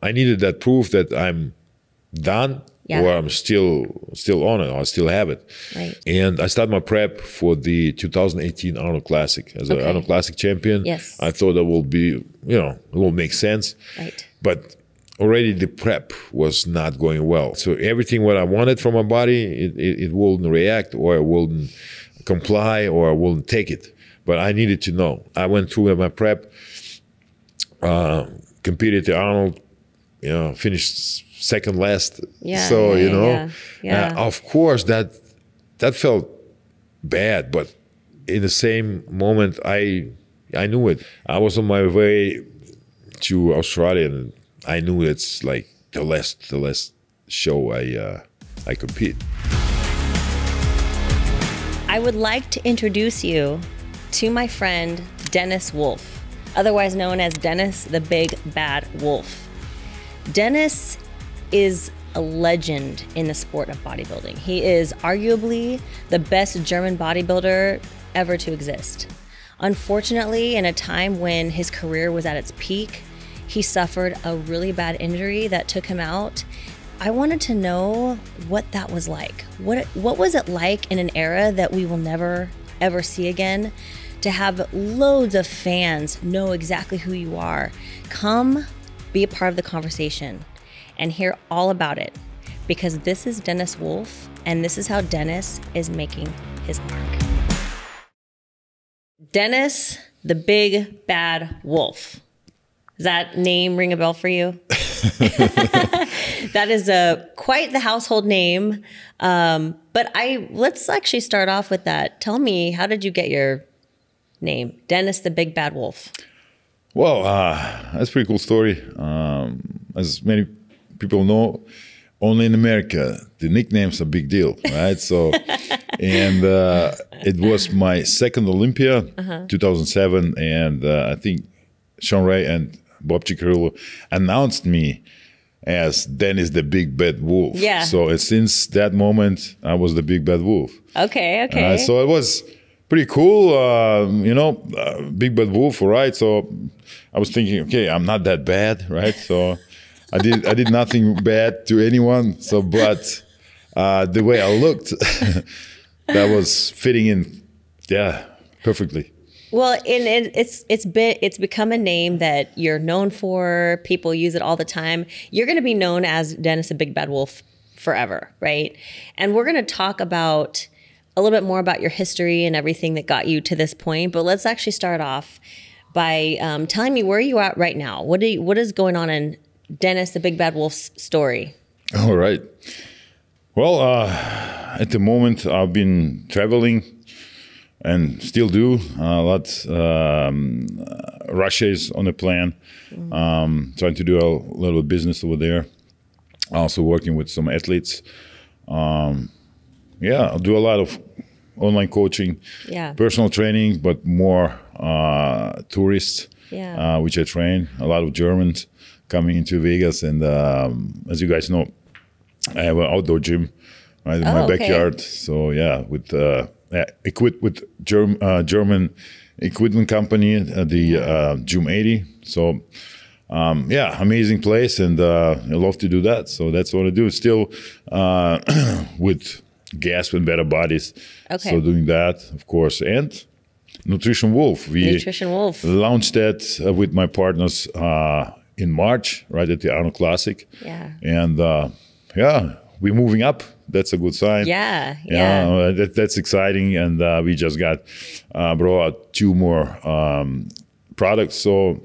I needed that proof that I'm done, or I'm still on it, or I still have it. Right. And I started my prep for the 2018 Arnold Classic as an Arnold Classic champion. Yes. I thought that will be, it will make sense. Right. But already the prep was not going well. So everything what I wanted from my body, it wouldn't react, or it wouldn't comply, or I wouldn't take it. But I needed to know. I went through my prep, competed at Arnold, finished second last. So, of course that felt bad, but in the same moment, I knew it. I was on my way to Australia, and I knew it's like the last show I compete. I would like to introduce you to my friend Dennis Wolf, otherwise known as Dennis the Big Bad Wolf. Dennis is a legend in the sport of bodybuilding. He is arguably the best German bodybuilder ever to exist. Unfortunately, in a time when his career was at its peak, he suffered a really bad injury that took him out. I wanted to know what that was like. What was it like in an era that we will never, ever see again, to have loads of fans know exactly who you are? Come be a part of the conversation and hear all about it, because this is Dennis Wolf, and this is how Dennis is making his mark. Dennis the Big Bad Wolf. Does that name ring a bell for you? That is quite the household name. But let's actually start off with that. Tell me, how did you get your name, Dennis the Big Bad Wolf? Well, that's a pretty cool story. As many people know, only in America, the nickname's a big deal, right? So, and it was my second Olympia, 2007, and I think Sean Ray and Bob Ciccarello announced me as Dennis the Big Bad Wolf. Yeah. So since that moment, I was the Big Bad Wolf. Okay. So it was pretty cool, Big Bad Wolf, right? So I was thinking, okay, I'm not that bad, right? So I did nothing bad to anyone. So, but the way I looked, that was fitting in, perfectly. Well, it's become a name that you're known for. People use it all the time. You're going to be known as Dennis the Big Bad Wolf forever, right? And we're going to talk about a little bit more about your history and everything that got you to this point. But let's actually start off by telling me where you are at right now. What is going on in Dennis the Big Bad Wolf's story? All right. Well, at the moment, I've been traveling and still do a lot. Russia is on the plan. Trying to do a little business over there. Also working with some athletes. I'll do a lot of online coaching, personal training, but more tourists, which I train. A lot of Germans coming into Vegas, and as you guys know, I have an outdoor gym right in my backyard. So with equipped with German equipment company, the Gym 80. So amazing place, and I love to do that. So that's what I do. Still with Gasp and Better Bodies. Okay. So doing that, of course, and Nutrition Wolf. Nutrition Wolf launched that with my partners in March, right at the Arnold Classic. Yeah. And we're moving up. That's a good sign. That's exciting. And we just got brought out 2 more products. So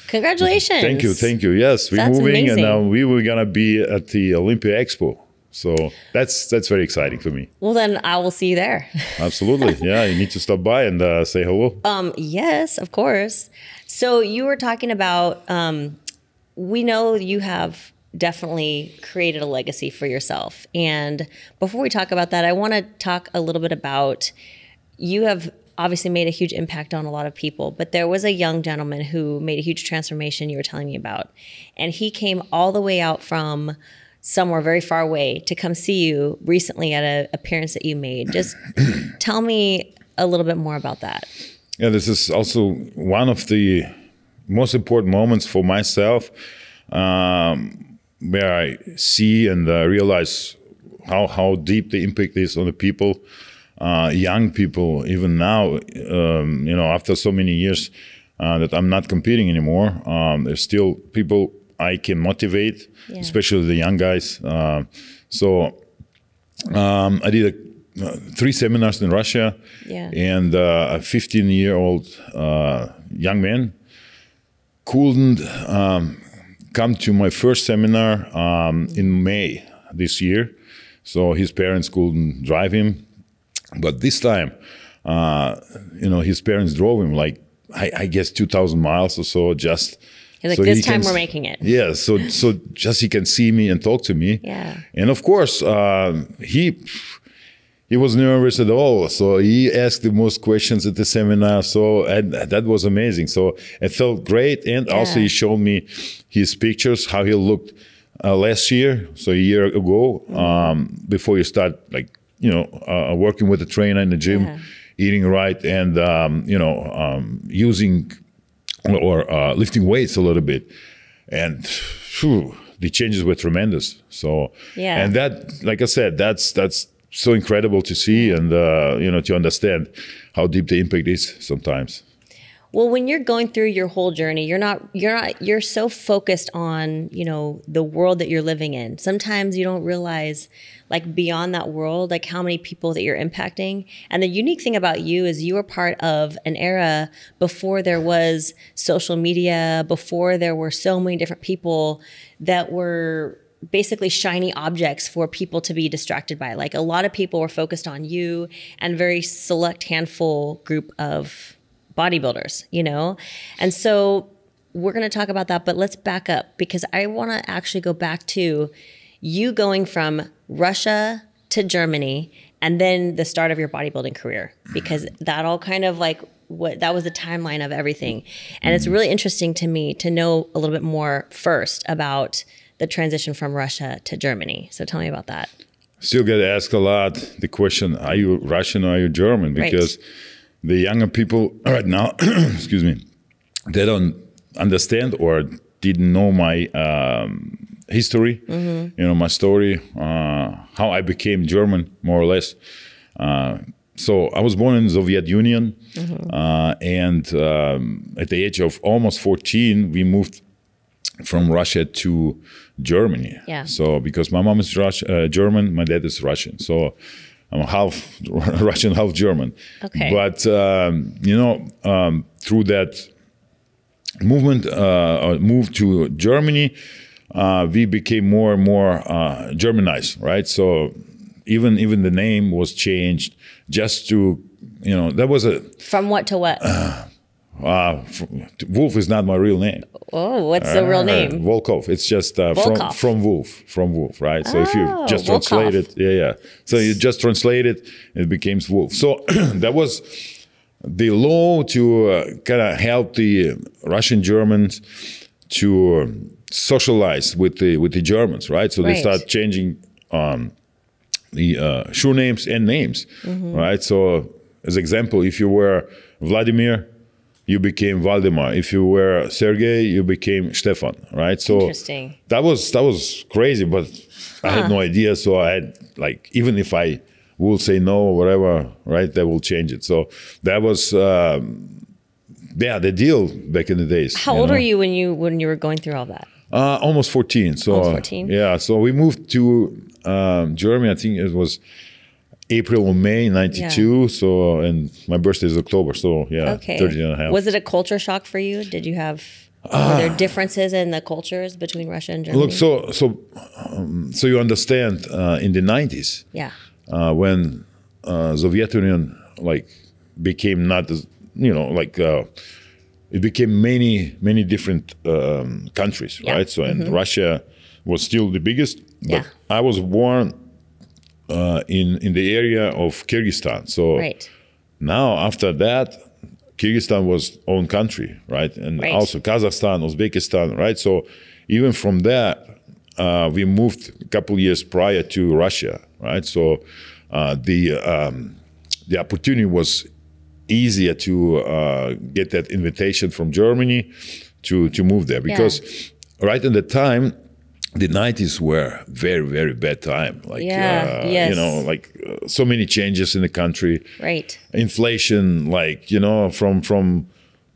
congratulations. Thank you. Yes, we're moving, amazing. And we were gonna be at the Olympia Expo. So that's very exciting for me. Well, then I will see you there. Absolutely. You need to stop by and say hello. Yes, of course. So you were talking about, we know you have definitely created a legacy for yourself. And before we talk about that, I want to talk a little bit about, you have obviously made a huge impact on a lot of people, but there was a young gentleman who made a huge transformation you were telling me about. And he came all the way out from somewhere very far away to come see you recently at an appearance that you made. Just tell me a little bit more about that. Yeah, this is also one of the most important moments for myself. where I see and realize how deep the impact is on the people, young people, even now, after so many years that I'm not competing anymore, there's still people I can motivate, especially the young guys. So I did 3 seminars in Russia, and a 15-year-old young man couldn't come to my first seminar in May this year. So his parents couldn't drive him. But this time, his parents drove him like, I guess 2,000 miles or so, just like, so this time we're making it. Yeah, so just he can see me and talk to me. Yeah. And of course, he was nervous at all. So he asked the most questions at the seminar. So that was amazing. So it felt great. And also he showed me his pictures, how he looked last year, so a year ago, before you start working with a trainer in the gym, eating right, and using or lifting weights a little bit, and the changes were tremendous. So and that, like I said, that's so incredible to see, and to understand how deep the impact is sometimes. Well, when you're going through your whole journey, you're so focused on, the world that you're living in. Sometimes you don't realize, like, beyond that world, like how many people that you're impacting. And the unique thing about you is you were part of an era before there was social media, before there were so many different people that were basically shiny objects for people to be distracted by. Like, a lot of people were focused on you and very select handful group of bodybuilders, And so we're going to talk about that, but let's back up, because I want to actually go back to you going from Russia to Germany and then the start of your bodybuilding career, because that all kind of that was the timeline of everything. And it's really interesting to me to know a little bit more first about the transition from Russia to Germany. So tell me about that. Still get asked a lot the question, are you Russian or are you German? Because the younger people right now, excuse me, they don't understand or didn't know my history, my story, how I became German, more or less. So I was born in the Soviet Union, and at the age of almost 14, we moved from Russia to Germany. Yeah. So because my mom is German, my dad is Russian. So I'm half Russian, half German. Okay. But, through that movement, move to Germany, we became more and more Germanized, right? So even the name was changed just to, that was a... From what to what? Wolf is not my real name. Oh, what's the real name? Volkov. It's just from Wolf, right? So if you just translate it, So you just translate it, it becomes Wolf. So that was the law to kind of help the Russian Germans to socialize with the Germans, right? So they start changing the surnames and names, right? So as example, if you were Vladimir, you became Valdemar. If you were Sergey, you became Stefan, right? So interesting. That was crazy, but I had no idea. So I had, even if I will say no or whatever, right, they will change it. So that was, the deal back in the days. How old were you when you were going through all that? Almost 14. So almost 14? Yeah. So we moved to Germany. I think it was April or May 92. Yeah. So, and my birthday is October. So yeah, 30 and a half. Was it a culture shock for you? Did you have, were there differences in the cultures between Russia and Germany? Look, so you understand, in the 90s, when Soviet Union became not as, it became many different countries, right? So, and Russia was still the biggest, but I was born in the area of Kyrgyzstan. So now after that, Kyrgyzstan was own country, right? And also Kazakhstan, Uzbekistan, right? So even from that, we moved a couple years prior to Russia, right? So the opportunity was easier to get that invitation from Germany to move there, because right at the time, the 90s were very, very bad time. Like, yes. you know, like so many changes in the country. Right. Inflation, like, you know, from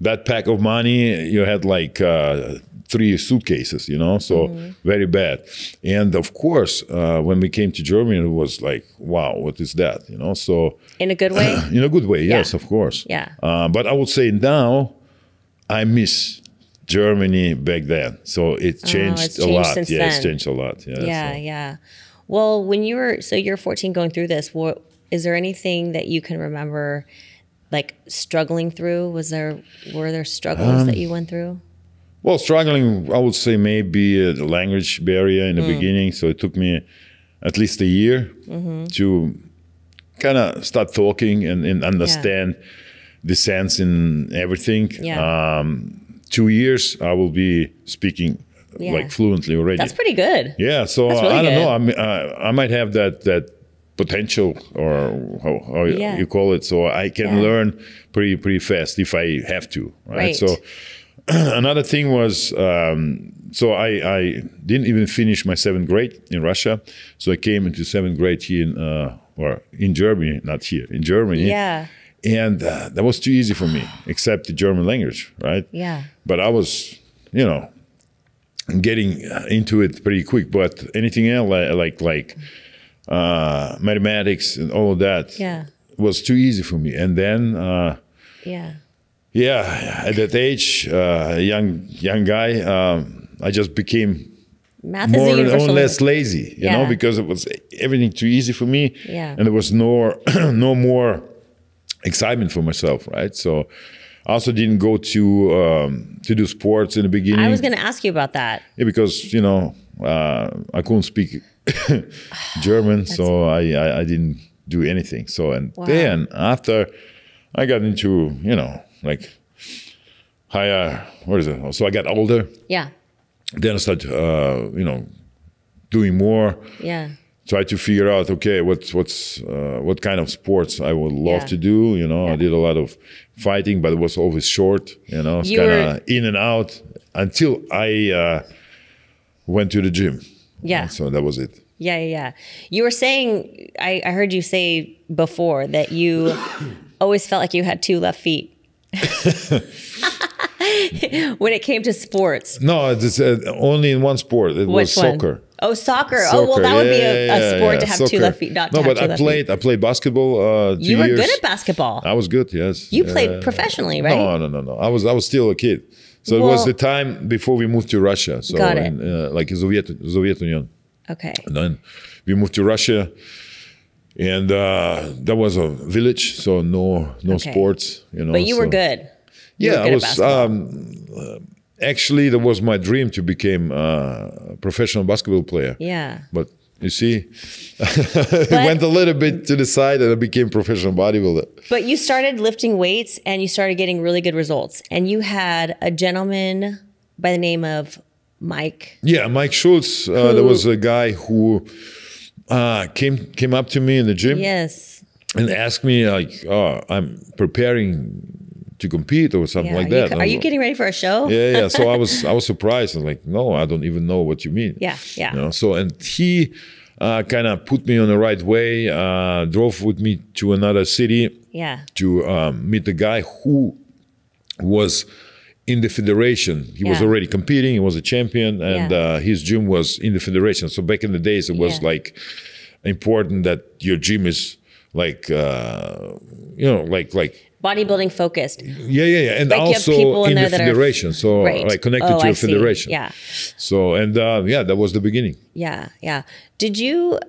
that pack of money, you had like 3 suitcases, you know, so very bad. And of course, when we came to Germany, it was like, wow, what is that, you know? So in a good way? In a good way, yes, of course. Yeah. But I would say now I miss Germany back then. So it changed a lot. Since yeah, then. it's changed a lot. Yeah. Yeah. Well, when you're 14 going through this, is there anything that you can remember like struggling through? Were there struggles that you went through? Well, struggling, I would say maybe the language barrier in the beginning. So it took me at least a year to kind of start talking and understand the sense in everything. Yeah. 2 years, I will be speaking like fluently already. That's pretty good. Yeah, so really I don't good. know. I might have that potential, or how you call it. So I can learn pretty fast if I have to. Right. So another thing was, so I didn't even finish my 7th grade in Russia. So I came into 7th grade here in Germany, not here, in Germany. Yeah. And that was too easy for me, except the German language, right? Yeah. But I was, you know, getting into it pretty quick. But anything else, like mathematics and all of that, was too easy for me. And then, at that age, young guy, I just became Math more is or less lazy, you know, because it was everything too easy for me, and there was no more excitement for myself, right? So I also didn't go to do sports in the beginning. I was going to ask you about that. Yeah, because, you know, I couldn't speak German, so I didn't do anything. So, and then after I got into, you know, like higher, what is it? So I got older. Yeah. Then I started, you know, doing more. Yeah. Try to figure out, okay, what kind of sports I would love to do. You know, I did a lot of fighting, but it was always short. You know, it's kind of in and out until I went to the gym. Yeah. And so that was it. Yeah. You were saying, I heard you say before that you always felt like you had 2 left feet. When it came to sports. No, it's only in one sport. It was soccer. Oh, soccer. Oh, well, that would be a sport to have soccer. 2 left feet. Not to have 2 left feet. I played basketball. 2 you were years. good at basketball. I was good. Yes. You played professionally, right? No. I was still a kid. So it was the time before we moved to Russia. So got it. Like Soviet Union. Okay. And then we moved to Russia, and that was a village, so no sports. You know. But you were good. Yeah, I was. Actually, that was my dream to become a professional basketball player. Yeah. But you see, it went a little bit to the side, and I became professional bodybuilder. But you started lifting weights, and you started getting really good results. And you had a gentleman by the name of Mike. Yeah, Mike Schultz. There was a guy who came up to me in the gym. Yes. And asked me, like, oh, I'm preparing to compete or something like that. Are you getting ready for a show? Yeah. So I was surprised. I was like, no, I don't even know what you mean. Yeah. You know, so, and he kind of put me on the right way, drove with me to another city to meet the guy who was in the federation. He was already competing. He was a champion, and his gym was in the federation. So back in the days, it was like important that your gym is like, you know, like bodybuilding focused. Yeah. And like also in the federation. So like connected to a federation. Yeah. So, and that was the beginning. Yeah. Did you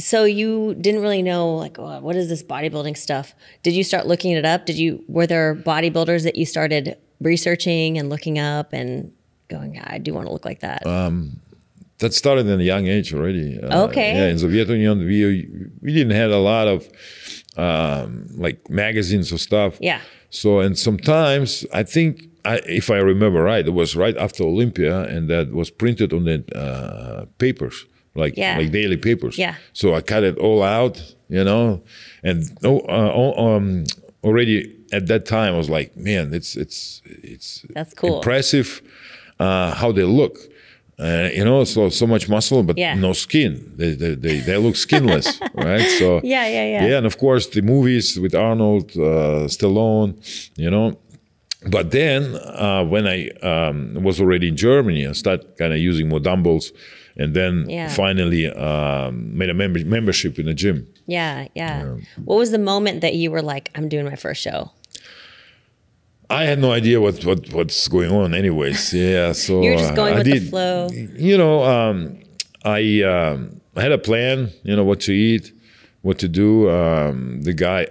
so you didn't really know like, oh, what is this bodybuilding stuff? Did you start looking it up? Were there bodybuilders that you started researching and looking up and going, I do want to look like that? That started at a young age already. Okay. Yeah, in Soviet Union, we didn't have a lot of like magazines or stuff. Yeah. So, and sometimes I think, if I remember right, it was right after Olympia, and that was printed on the papers, like daily papers. Yeah. So I cut it all out, you know, and already at that time I was like, man, it's that's cool, impressive. how they look. You know, so much muscle, but Yeah. no skin. They look skinless, right? So Yeah. and of course the movies with Arnold, Stallone, you know. But then when I was already in Germany, I started kind of using more dumbbells, and then finally made a membership in a gym. Yeah. What was the moment that you were like, I'm doing my first show? I had no idea what's going on, anyways. Yeah, so you were just going with the flow. You know, I had a plan. You know, what to eat, what to do. The guy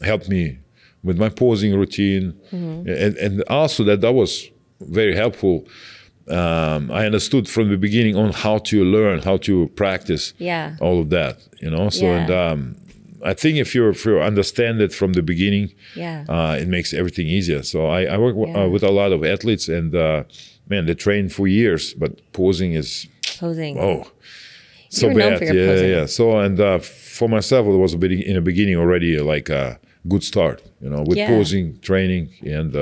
helped me with my posing routine, and also that was very helpful. I understood from the beginning on how to learn, how to practice, all of that. You know, so and. I think if you understand it from the beginning, it makes everything easier. So I work with a lot of athletes, and man, they train for years, but posing is so You're bad. known for your posing. Yeah. So and for myself, it was in the beginning already like a good start, you know, with posing training and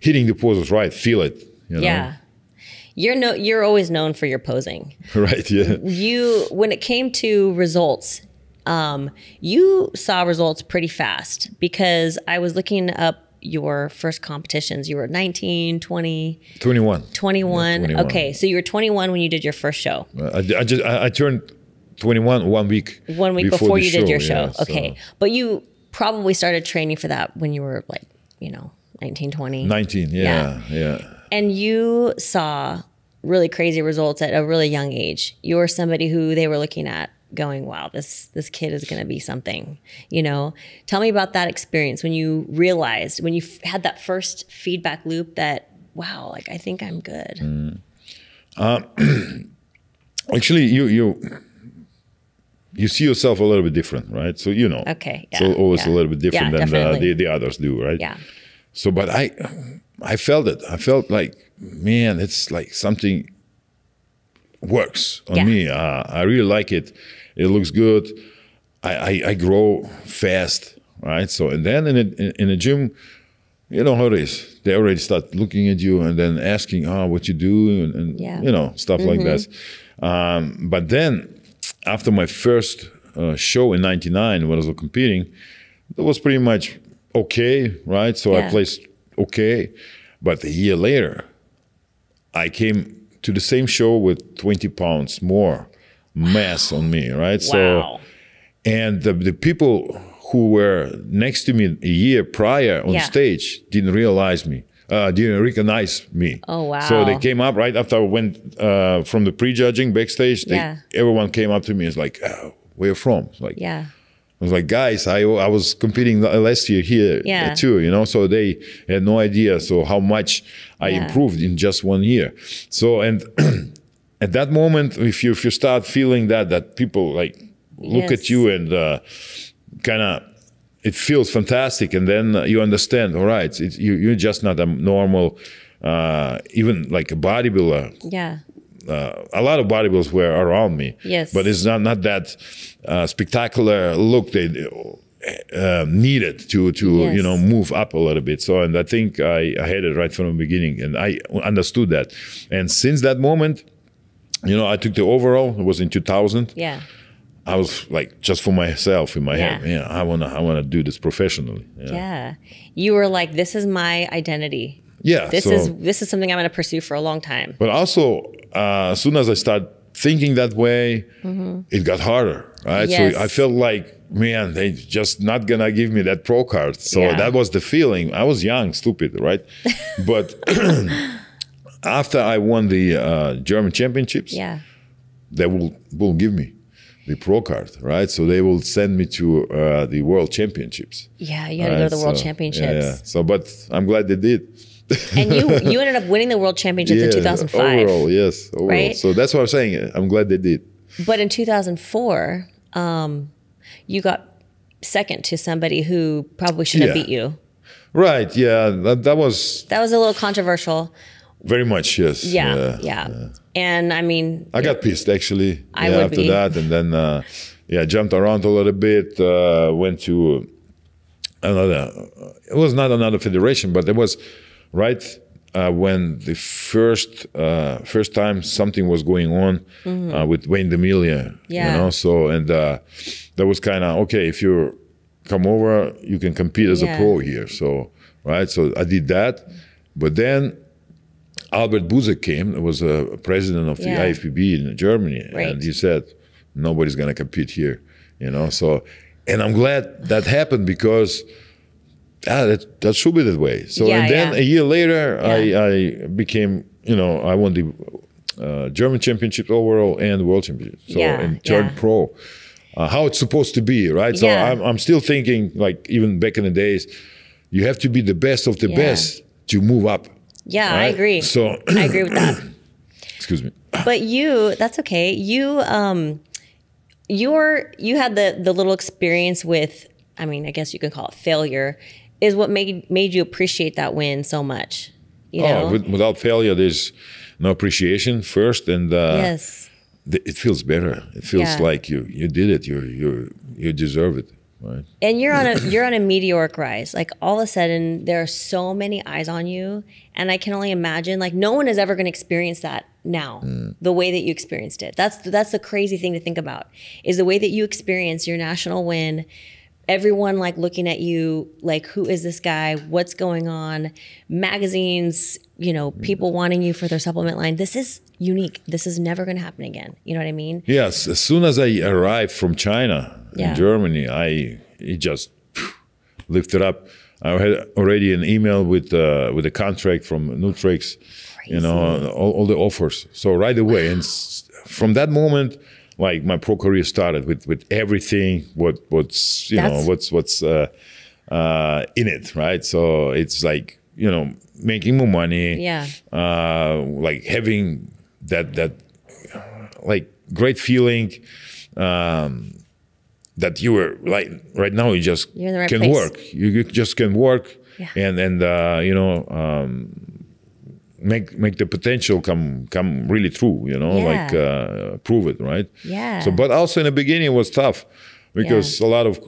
hitting the poses right, feel it. You know? Yeah. You're always known for your posing. Right. Yeah. When it came to results. You saw results pretty fast, because I was looking up your first competitions. You were 19, 20? 21. 21. Yeah, 21. Okay, so you were 21 when you did your first show. I turned 21 1 week. 1 week before you did your show. Yeah, okay, but you probably started training for that when you were like, 19, 20. 19, yeah. And you saw really crazy results at a really young age. You were somebody who they were looking at going, wow, this kid is going to be something, Tell me about that experience when you realized, when you had that first feedback loop that, wow, like, I think I'm good. Actually, you see yourself a little bit different, right? So, Okay. Yeah, so always a little bit different than the others do, right? Yeah. So, but I felt it. I felt like, man, it's like something works on me. I really like it. It looks good. I grow fast, right? So, and then in a gym, you know how it is. They already start looking at you and then asking, what you do, and stuff like that. But then after my first show in '99, when I was competing, it was pretty much okay, right? So I placed okay. But a year later, I came to the same show with 20 pounds more mass on me, right? Wow. So, and the people who were next to me a year prior on stage didn't recognize me. Oh, wow. So they came up right after I went from the pre-judging backstage. Everyone came up to me. It's like, where you from? It's like, I was like, guys, I was competing last year here too, So they had no idea. So how much I improved in just 1 year. So, and at that moment, if you start feeling that people like look at you and kind of, it feels fantastic. And then you understand, all right, you're just not a normal, even like a bodybuilder. Yeah. A lot of bodybuilders were around me. Yes. But it's not that spectacular look they needed to move up a little bit. So, and I think I had it right from the beginning, and I understood that. And since that moment, I took the overall. It was in 2000. Yeah. I was like, just for myself in my head, I wanna do this professionally. Yeah. You were like, this is my identity. Yeah. This is something I'm going to pursue for a long time. But also, as soon as I started thinking that way, it got harder, right? Yes. So I felt like, man, they just not gonna give me that pro card. So that was the feeling. I was young, stupid, right? But after I won the German championships, they will give me the pro card, right? So they will send me to the world championships. Yeah, you had to go to the world championships. Yeah. So, but I'm glad they did. And you ended up winning the world championships in 2005. Overall, yes. Overall. Right? So that's what I'm saying. I'm glad they did. But in 2004, you got second to somebody who probably should have beat you. Right. Yeah. That was a little controversial. Very much, yes. Yeah. And I mean, I got pissed actually. After that, and then jumped around a little bit. Went to another. It was not another federation, but it was right when the first time something was going on with Wendy Fortino, Yeah. you know. So and that was kind of okay. If you come over, you can compete as a pro here. So right, so I did that, but then Albert Buzek came. He was a president of the IFBB in Germany, and he said nobody's going to compete here, you know. So, and I'm glad that happened because. That should be that way. So and then a year later, I became, you know, I won the German championship overall and world championship. So and turned pro. How it's supposed to be, right? So I'm still thinking, like even back in the days, you have to be the best of the best to move up. Yeah, right? I agree. So I agree with that. Excuse me. But that's okay. You had the little experience with, I mean, I guess you can call it failure. Is what made you appreciate that win so much, you know? Without failure, there's no appreciation first, and it feels better. It feels like you did it. You deserve it, right? And you're on a meteoric rise. Like all of a sudden, there are so many eyes on you, and I can only imagine like no one is ever going to experience that now, the way that you experienced it. That's the crazy thing to think about is the way that you experience your national win. Everyone like looking at you like, who is this guy? What's going on? Magazines, you know, people wanting you for their supplement line. This is unique. This is never going to happen again. You know what I mean? Yes. As soon as I arrived from China in Germany, it just lifted up. I had already an email with a contract from Nutrix, you know, all the offers. So right away, and from that moment, like my pro career started with everything what's in it, right? So it's like, you know, making more money, like having that like great feeling that you were like right now you just can work. You just can work and you know. Make the potential come really true, you know, like prove it, right? Yeah. So, but also in the beginning it was tough because a lot of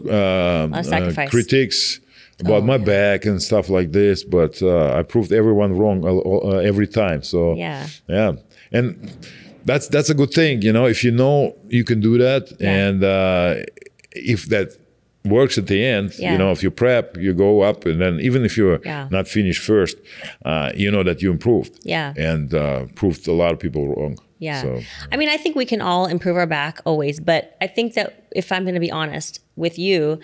critiques about my back and stuff like this. But I proved everyone wrong every time. So and that's a good thing, you know, if you know you can do that, and if that works at the end, you know, if you prep, you go up, and then even if you're not finished first, you know that you improved and proved a lot of people wrong. So, I mean, I think we can all improve our back always, but I think that if I'm going to be honest with you,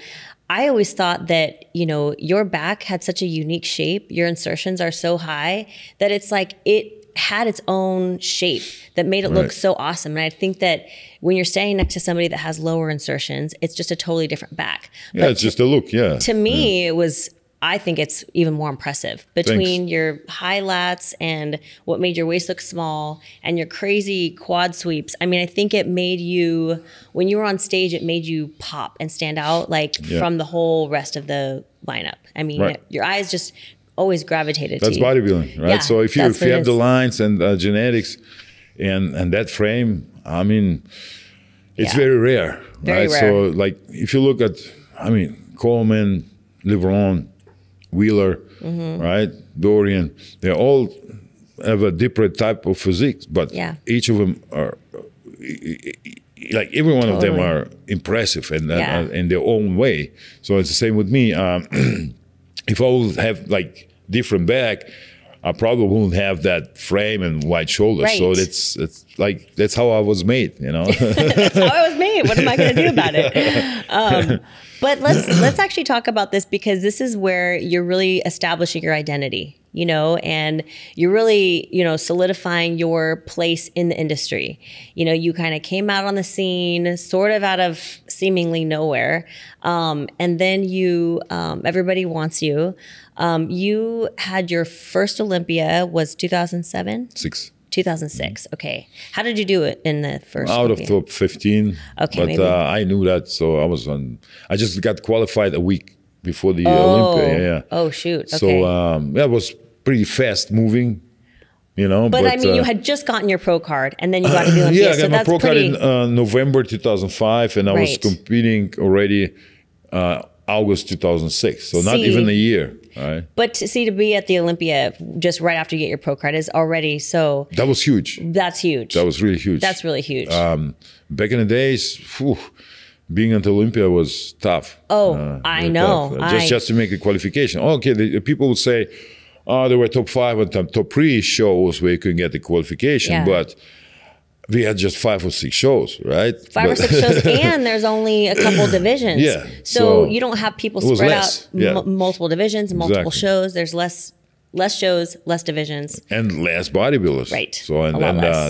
I always thought that, you know, your back had such a unique shape, your insertions are so high that it's like it had its own shape that made it look so awesome. And I think that when you're standing next to somebody that has lower insertions, it's just a totally different back. Yeah, it's just a look, To me, it was, I think it's even more impressive between your high lats and what made your waist look small and your crazy quad sweeps. I mean, I think it made you, when you were on stage, it made you pop and stand out like from the whole rest of the lineup. I mean, your eyes just always gravitated to you. That's bodybuilding, right? So if you have the lines and genetics and that frame, I mean, it's very rare, very rare. So like if you look at, I mean, Coleman, LeBron, Wheeler, right, Dorian, they all have a different type of physiques, but each of them are, like every one of them are impressive and in their own way. So it's the same with me. If I would have like different back, I probably wouldn't have that frame and wide shoulders. So it's like that's how I was made, you know. That's how I was made. What am I going to do about it? But let's actually talk about this, because this is where you're really establishing your identity, you know, and you're really, you know, solidifying your place in the industry. You know, you kind of came out on the scene sort of out of seemingly nowhere. And then you, everybody wants you. You had your first Olympia was 2007? 2006. Okay. How did you do it in the first Out Olympia? of top 15. Okay. But I knew that. So I just got qualified a week before the Olympia. Oh, shoot. Okay. So that was pretty fast moving, you know. But I mean, you had just gotten your pro card and then you got to the Olympia. Yeah, I got my pro card in November 2005, and I was competing already August 2006. So not even a year. right? But to be at the Olympia just right after you get your pro card is already so. That was huge. That's huge. That was really huge. That's really huge. Back in the days, being at Olympia was tough. Oh, I know. Tough. Just to make a qualification. Okay, the people would say, oh, there were top 5 and top 3 shows where you can get the qualification, but we had just 5 or 6 shows, right? 5 or 6 shows, and there's only a couple divisions. Yeah. So you don't have people spread out multiple divisions, multiple shows. There's less shows, less divisions. And less bodybuilders. Right. So, and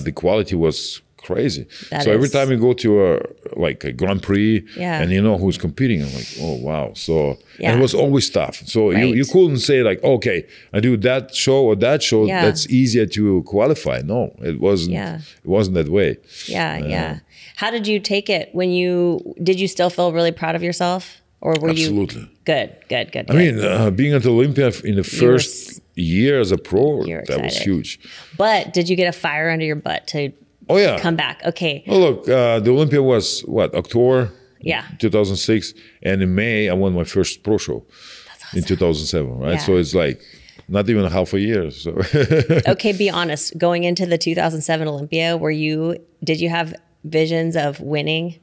the quality was crazy. That so every time you go to a Grand Prix and you know who's competing, I'm like, oh, wow. So, and it was always tough. So you couldn't say like, okay, I do that show or that show, that's easier to qualify. No, it wasn't. It wasn't that way. Yeah. How did you take it when did you still feel really proud of yourself? Or were Absolutely. you? Good. I mean, being at Olympia in the first year as a pro, that was huge. But did you get a fire under your butt to come back? Okay. Well, look, the Olympia was what, October 2006, and in May I won my first pro show in 2007, right? So it's like not even half a year. So okay, be honest. Going into the 2007 Olympia, did you have visions of winning?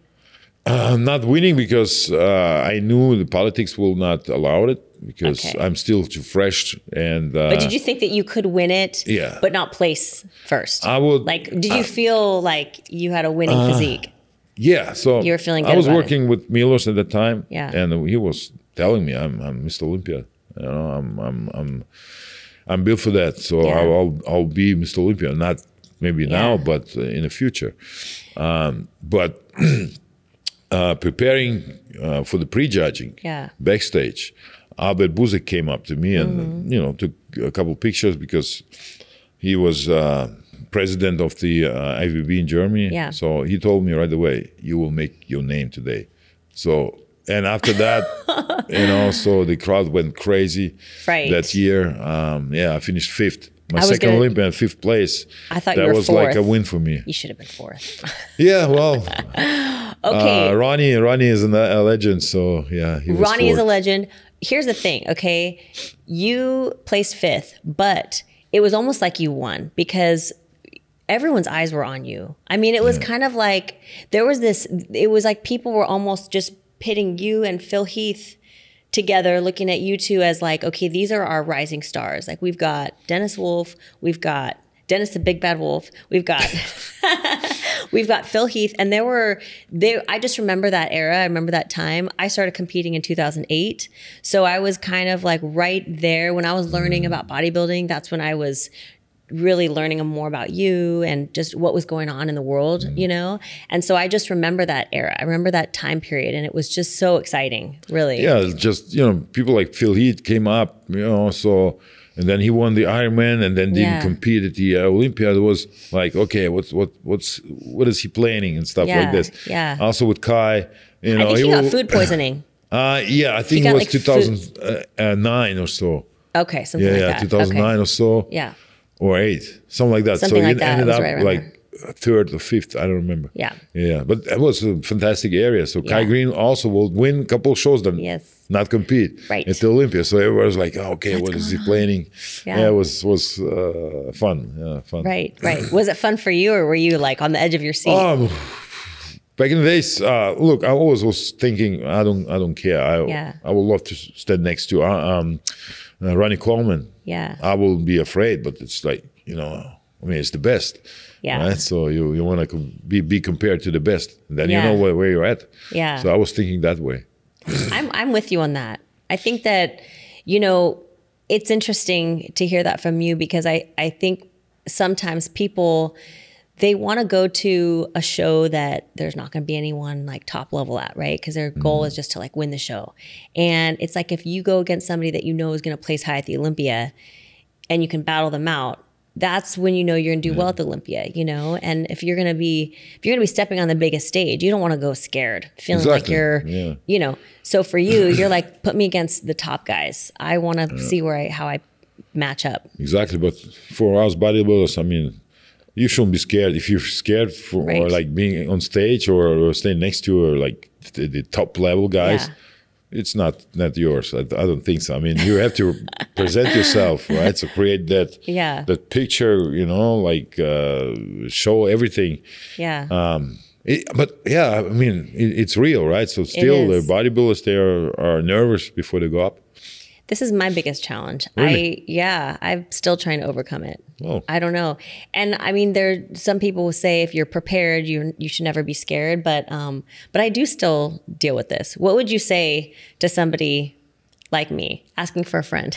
Not winning because I knew the politics will not allow it because I'm still too fresh. And but did you think that you could win it? Yeah. But not place first? I would. Like, did you feel like you had a winning physique? Yeah. So you were feeling good. I was working with Milos at the time. Yeah. And he was telling me, "I'm Mr. Olympia. You know, I'm built for that. So I'll be Mr. Olympia. Not maybe now, but in the future. But." Preparing for the prejudging backstage, Albert Buzek came up to me and took a couple pictures because he was president of the IVB in Germany. Yeah. So he told me right away, "You will make your name today." So and after that, so the crowd went crazy that year. I finished 5th. My second Olympia in 5th place. I thought you were 4th. That was like a win for me. You should have been 4th. Yeah, well. Okay. Ronnie is a legend, so yeah. He was Ronnie 4th. is a legend. Here's the thing, okay? You placed 5th, but it was almost like you won because everyone's eyes were on you. I mean, it was kind of like it was like people were almost just pitting you and Phil Heath together, looking at you two as like, okay, these are our rising stars. Like we've got Dennis Wolf, we've got Dennis the Big Bad Wolf, we've got we've got Phil Heath, and I just remember that era. I remember that time. I started competing in 2008, so I was kind of like right there when I was learning about bodybuilding. That's when I was really learning more about you and just what was going on in the world, And so I just remember that era. I remember that time period, and it was just so exciting, really. Yeah, just, people like Phil Heath came up, so, and then he won the Ironman and then didn't compete at the Olympia. It was like, okay, what is he planning and stuff like this. Yeah. Also with Kai, I think he got food poisoning. I think it was 2009 or so. Okay, something like that. 2009 or so. Yeah. Or 8, something like that. Something so like it that. ended up like 3rd or 5th. I don't remember. Yeah. Yeah, but it was a fantastic area. So Kai Green also will win a couple of shows, then not compete at the Olympia. So everyone was like, oh, okay, what is he planning? Yeah, it was fun. Yeah, fun. Right. Was it fun for you, or were you like on the edge of your seat? Back in the days, look, I always was thinking, I don't care. I would love to stand next to Ronnie Coleman. Yeah. I will be afraid, but it's like, it's the best. Yeah. Right? So you want to be compared to the best. Then you know where you're at. Yeah. So I was thinking that way. I'm with you on that. I think that, it's interesting to hear that from you because I think sometimes people, they want to go to a show that there's not going to be anyone like top level at, right? Because their goal is just to like win the show. And it's like if you go against somebody that you know is going to place high at the Olympia and you can battle them out, that's when you know you're going to do well at the Olympia, And if you're going to be stepping on the biggest stage, you don't want to go scared, feeling like you're, So for you, you're like, put me against the top guys. I want to see how I match up. Exactly, but for us bodybuilders, I mean, you shouldn't be scared. If you're scared or like being on stage or staying next to or like the top level guys, it's not yours. I don't think so. I mean, you have to present yourself, right? So create that picture, you know, like show everything. Yeah. But yeah, I mean, it's real, right? So still, the bodybuilders, they are nervous before they go up. This is my biggest challenge. Really? I'm still trying to overcome it. Oh. I don't know. And I mean, some people will say if you're prepared, you should never be scared. But I do still deal with this. What would you say to somebody like me asking for a friend?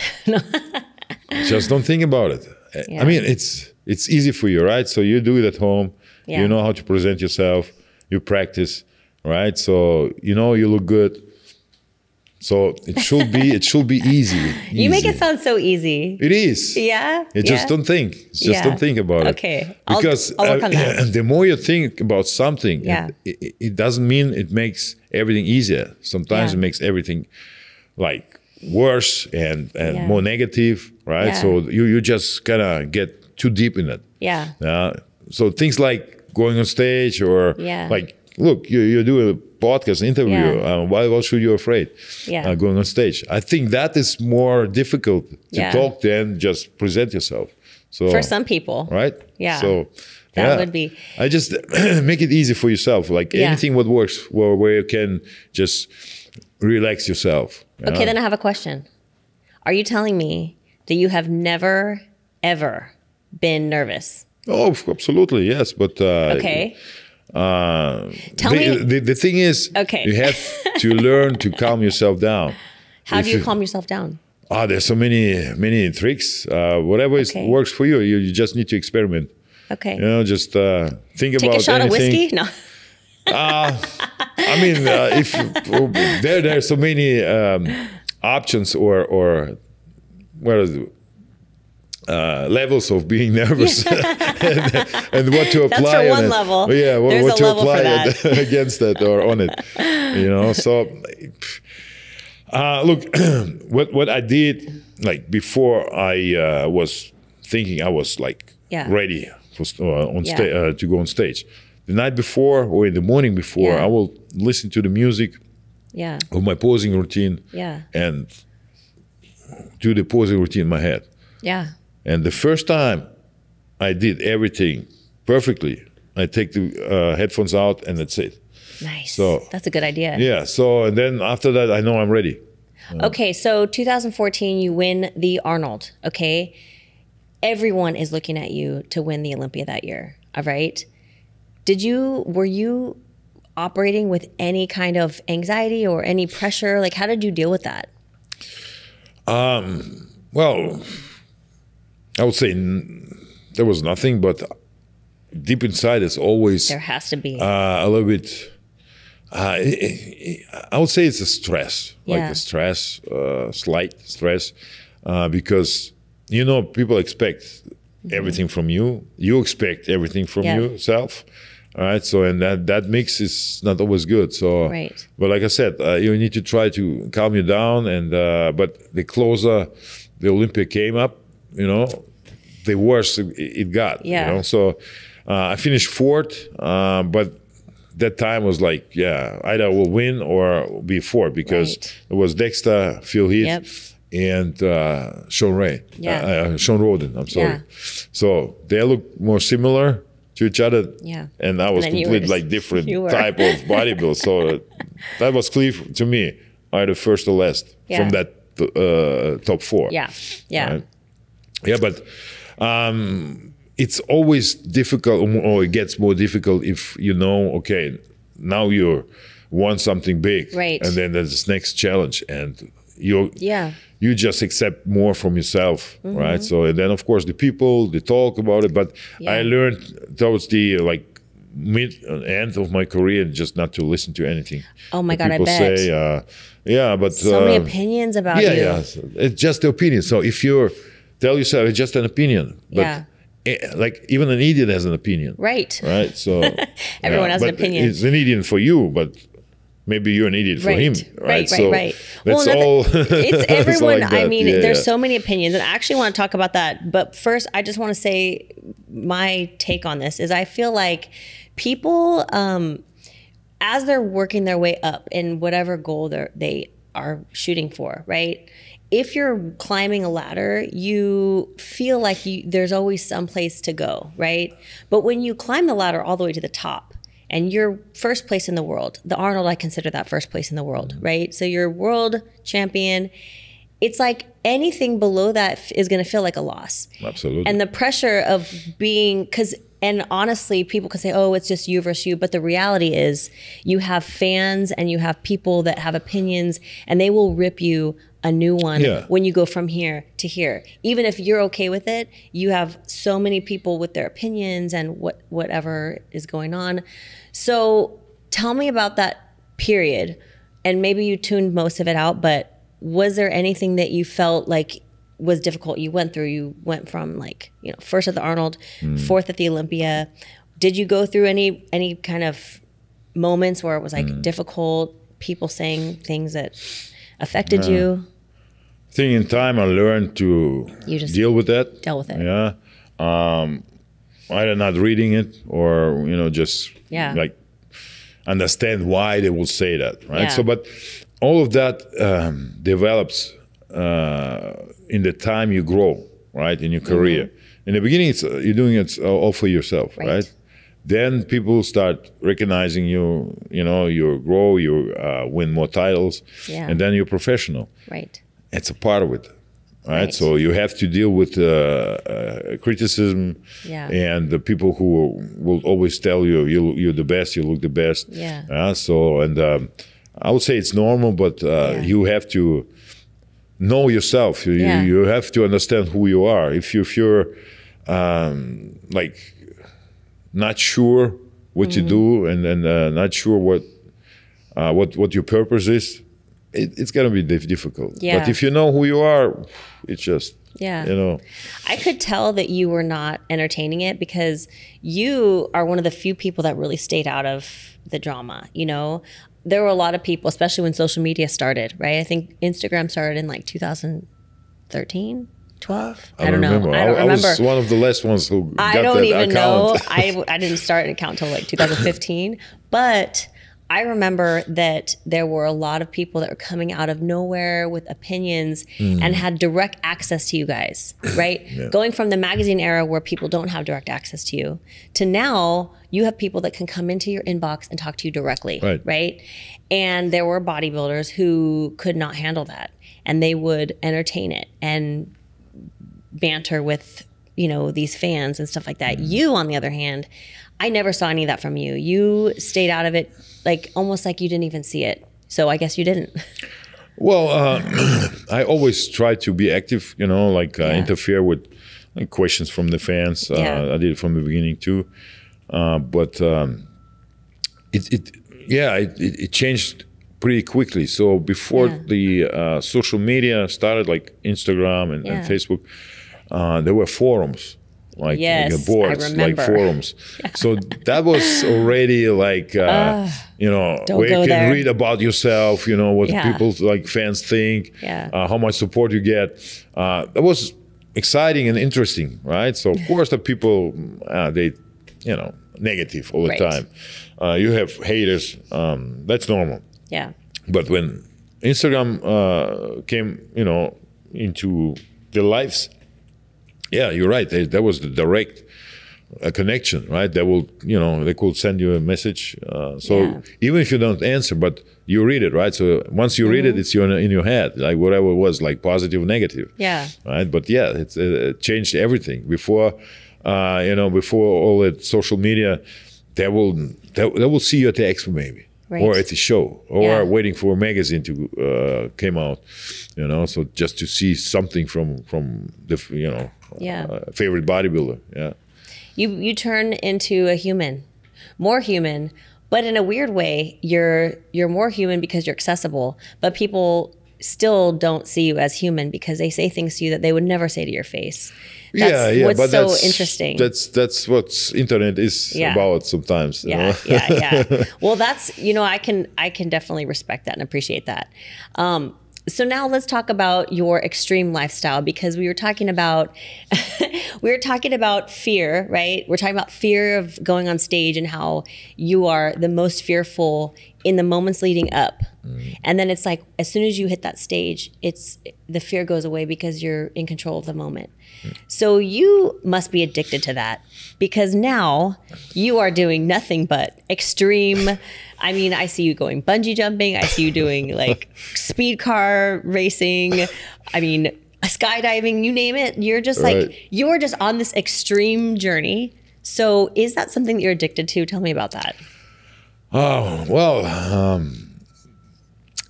Just don't think about it. Yeah. I mean, it's easy for you, right? So you do it at home. Yeah. You know how to present yourself. You practice, right? So you know you look good. So it should be easy. You make it sound so easy. It is. Yeah. Just don't think. Don't think about it. Okay. Because I'll work on that. the more you think about something, Yeah. it doesn't mean it makes everything easier. Sometimes it makes everything like worse and more negative, right? Yeah. So you just kind of get too deep in it. Yeah. So things like going on stage or like, look, you're doing a podcast interview. Yeah. Why should you be afraid going on stage? I think that is more difficult to talk than just present yourself. So for some people, right? Yeah. So that would be. I just make it easy for yourself. Like anything what works, where you can just relax yourself. Okay, then I have a question. Are you telling me that you have never ever been nervous? Oh, absolutely, yes. But okay. Tell me. The thing is, you have to learn to calm yourself down. How do you calm yourself down? There's so many tricks. Whatever works for you, you just need to experiment. Okay. You know, just think about Take a shot anything. of whiskey? No. I mean, if there are so many options or what is it? Levels of being nervous and what to apply. That's for one level. Yeah, what to apply against that or on it. You know, so look, what I did like before I was thinking I was like ready for, to go on stage. The night before or in the morning before, I will listen to the music of my posing routine and do the posing routine in my head. Yeah. And the first time I did everything perfectly, I take the headphones out and that's it. Nice. So that's a good idea. Yeah. So and then after that, I know I'm ready. Okay. So 2014, you win the Arnold. Okay. Everyone is looking at you to win the Olympia that year. All right. Were you operating with any kind of anxiety or any pressure? Like, how did you deal with that? Well, I would say there was nothing, but deep inside, it's always there has to be a little bit. I would say it's a stress, like a stress, slight stress, because you know people expect everything from you. You expect everything from yourself. All right, so and that mix is not always good. So, but like I said, you need to try to calm you down. And but the closer the Olympia came up, you know, the worse it got. You know? So I finished fourth, but that time was like, either we'll win or be fourth because it was Dexter, Phil Heath, and Sean Roden. I'm sorry. So they look more similar to each other, and I was completely like different type of bodybuilder. So that was clear to me, either first or last from that top four. But it's always difficult, or it gets more difficult if you know, okay, now you want something big, and then there's this next challenge, and you just accept more from yourself, right? So and then of course the people, they talk about it, but I learned towards the like end of my career just not to listen to anything. Oh my God, people I bet. Say, but so many opinions about you. It's just the opinion. So if you tell yourself it's just an opinion, but like even an idiot has an opinion, right? So everyone has an opinion. It's an idiot for you, but maybe you're an idiot for him, right? Well, it's everyone. Like I mean, there's so many opinions, and I actually want to talk about that. But first, I just want to say my take on this is I feel like people, as they're working their way up in whatever goal they are shooting for, right? If you're climbing a ladder, you feel like there's always some place to go, right? But when you climb the ladder all the way to the top and you're first place in the world, the Arnold, I consider that first place in the world, right? So you're world champion. It's like anything below that is going to feel like a loss. Absolutely. And the pressure of being, and honestly, people could say, oh, it's just you versus you. But the reality is you have fans and you have people that have opinions, and they will rip you a new one when you go from here to here. Even if you're okay with it, you have so many people with their opinions and whatever is going on. So tell me about that period. And maybe you tuned most of it out, but was there anything that you felt like was difficult you went through? You went from like, first at the Arnold, fourth at the Olympia. Did you go through any kind of moments where it was like difficult, people saying things that affected you? I think in time I learned to deal with that. Deal with it. Yeah. Either not reading it or, just like understand why they will say that, right? So, but all of that develops in the time you grow, right, in your career. In the beginning, you're doing it all for yourself, right? Then people start recognizing you, you grow, you win more titles, and then you're professional. Right. It's a part of it, right? So you have to deal with criticism and the people who will always tell you, you're the best, you look the best. I would say it's normal, but you have to know yourself. You have to understand who you are. If you're like not sure what you do and not sure what your purpose is, it's gonna be difficult. But if you know who you are, it's just I could tell that you were not entertaining it because you are one of the few people that really stayed out of the drama. There were a lot of people, especially when social media started, right? I think Instagram started in like 2013, 12. I don't know. I don't remember. I was one of the last ones who got that account. I don't even know. I didn't start an account until like 2015. But I remember that there were a lot of people that were coming out of nowhere with opinions and had direct access to you guys, right? Going from the magazine era where people don't have direct access to you to now you have people that can come into your inbox and talk to you directly, right? And there were bodybuilders who could not handle that, and they would entertain it and banter with, these fans and stuff like that. You, on the other hand, I never saw any of that from you. You stayed out of it, like almost like you didn't even see it. So I guess you didn't. Well, I always try to be active, interfere with questions from the fans. I did it from the beginning too. But it changed pretty quickly. So before the social media started, like Instagram and Facebook, there were forums. Like boards, like forums. So that was already like, where you can read about yourself, what people like fans think, how much support you get. That was exciting and interesting, right? So of course the people, they, negative all the time. You have haters, that's normal. Yeah. But when Instagram came, into their lives, you're right. That was the direct connection, right? They will, they could send you a message. Even if you don't answer, but you read it, right? So once you read it, it's in your head, like whatever it was, like positive, negative. Yeah. Right. But it changed everything. Before, before all that social media, they will see you at the expo maybe. Right. Or at the show, or waiting for a magazine to came out, so just to see something from the favorite bodybuilder. You turn into a human, more human, but in a weird way, you're more human because you're accessible, but people still don't see you as human because they say things to you that they would never say to your face. That's what's so interesting. That's what internet is about sometimes. Yeah. Well, that's, I can definitely respect that and appreciate that. So now let's talk about your extreme lifestyle, because we were talking about fear, right? We're talking about fear of going on stage and how you are the most fearful in the moments leading up And then it's like, as soon as you hit that stage, the fear goes away because you're in control of the moment. So you must be addicted to that, because now you are doing nothing but extreme. I mean, I see you going bungee jumping. I see you doing like speed car racing. I mean, skydiving, you name it. You're just like, you're just on this extreme journey. So is that something that you're addicted to? Tell me about that. Oh, well,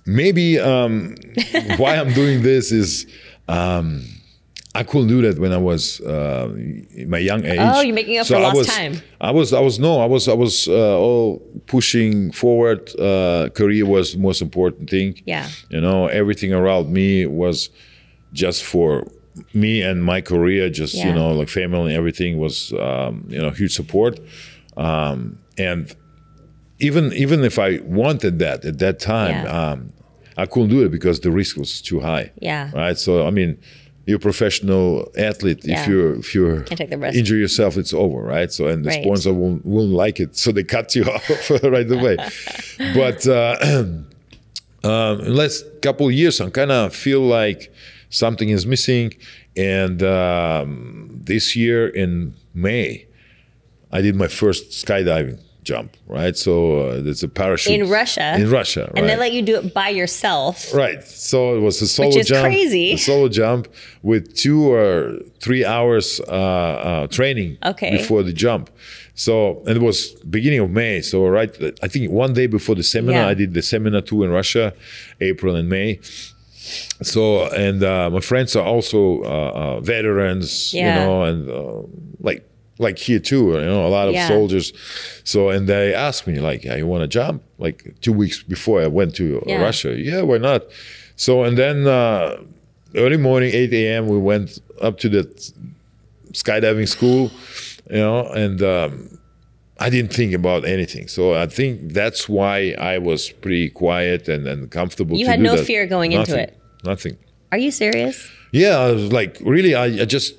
maybe why I'm doing this is I couldn't do that when I was in my young age. Oh, you're making up for lost time. I was all pushing forward. Career was the most important thing. Yeah. You know, everything around me was just for me and my career, just, you know, like family and everything was, you know, huge support. And even if I wanted that at that time, I couldn't do it because the risk was too high. Yeah. Right. So, I mean, you're a professional athlete. If you can't take the risk. Injure yourself, it's over, right? So, and the sponsor won't like it, so they cut you off right away. But in the last couple of years, I kind of feel like something is missing. And this year in May, I did my first skydiving jump, right? So there's a parachute. In Russia? In Russia, right. And they let you do it by yourself. Right. So it was a solo jump. Which is crazy. A solo jump with 2 or 3 hours training before the jump. So, and it was beginning of May. So, right, I think one day before the seminar, I did the seminar too in Russia, April and May. So, and my friends are also veterans, you know, and like here too, you know, a lot of soldiers. So, and they asked me like, you want to jump? Like 2 weeks before I went to Russia. Yeah, why not? So, and then early morning, 8 a.m., we went up to the skydiving school, you know, and I didn't think about anything. So I think that's why I was pretty quiet and comfortable. You had no fear going into it? Nothing. Are you serious? Yeah, I was like, really, I just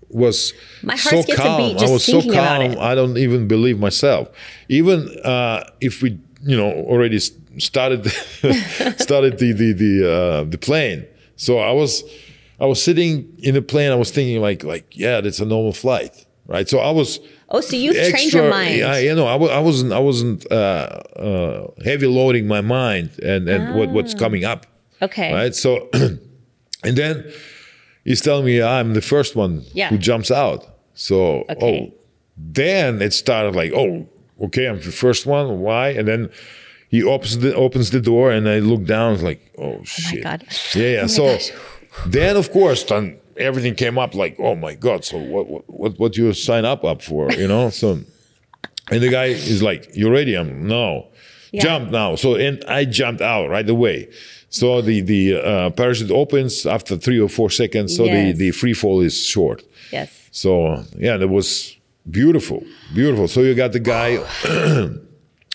was so calm. I was so calm. I don't even believe myself. Even if we, you know, already started the plane. So I was sitting in the plane. I was thinking like, yeah, that's a normal flight, right? So I was. Oh, so you've trained your mind. Yeah, you know, I wasn't heavy loading my mind and what's coming up. Okay. Right. So, and then he's telling me I'm the first one who jumps out. So, then it started like, okay, I'm the first one. Why? And then he opens the door, and I look down. It's like, oh shit. Oh my God. Yeah. Oh so gosh. then, of course, then everything came up like, oh my God. So what you sign up for? You know. So, and the guy is like, you ready? I'm no. Jump now. So, and I jumped out right away. So the parachute opens after 3 or 4 seconds. So the free fall is short. Yes. So yeah, that was beautiful, beautiful. So you got the guy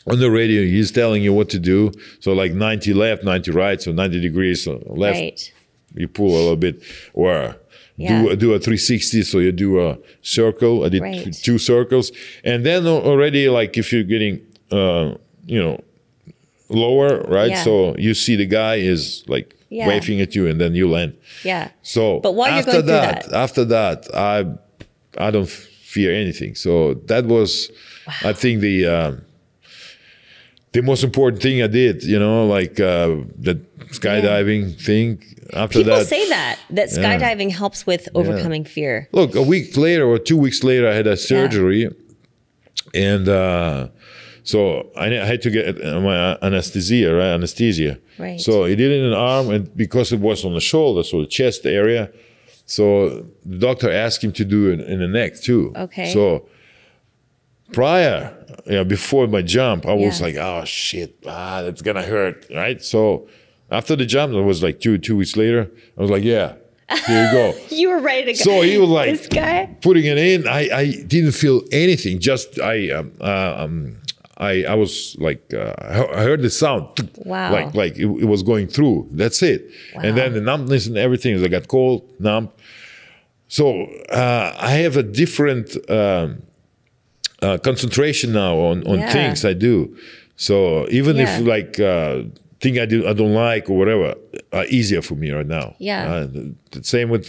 on the radio. He's telling you what to do. So like 90 left, 90 right. So 90 degrees left. Right. You pull a little bit, or do a 360. So you do a circle. I did 2 circles, and then already like if you're getting you know, lower, right? Yeah. So you see the guy is like waving at you, and then you land. Yeah. So but while after you're going after that, I don't fear anything. So that was, I think, the most important thing I did. You know, like the skydiving thing. After people that, say that skydiving helps with overcoming fear. Look, a week later or 2 weeks later, I had a surgery, and. So I had to get my anesthesia, right? Anesthesia. Right. So he did it in an arm, and because it was on the shoulder, so the chest area. So the doctor asked him to do it in the neck too. Okay. So prior, before my jump, I was like, oh shit, that's gonna hurt, right? So after the jump, it was like two weeks later. I was like, yeah. Here you go. You were ready to go. So he was like, this guy? Putting it in. I didn't feel anything. Just I was like, I heard the sound. Wow. Like it was going through. That's it. Wow. And then the numbness and everything, I got cold, numb. So I have a different concentration now on things I do. So even if like thing I don't like or whatever are easier for me right now. Yeah. The same with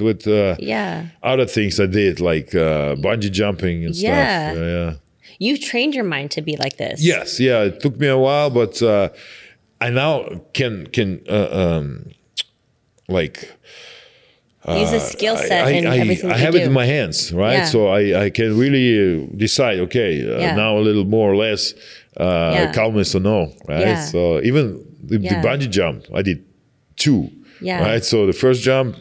other things I did, like bungee jumping and stuff. Yeah. You've trained your mind to be like this. Yes. Yeah. It took me a while, but I now can like use a skill set in everything I you have do. it in my hands, right? Yeah. So I can really decide, okay, now a little more or less calmness or no, right? Yeah. So even the bungee jump, I did 2, right? So the first jump,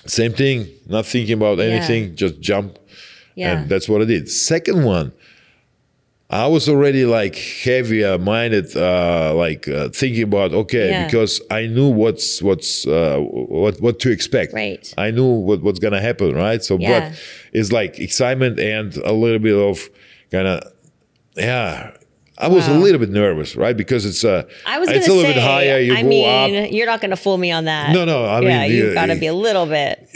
same thing, not thinking about anything, just jump, and that's what I did. Second one, I was already like heavier minded, thinking about because I knew what to expect. Right. I knew what's gonna happen, right? So, but it's like excitement and a little bit of kind of I was a little bit nervous, right? Because it's I was gonna it's a little say, bit higher. You I go mean, up. you're not going to fool me on that. No. I mean, you've got to be a little bit.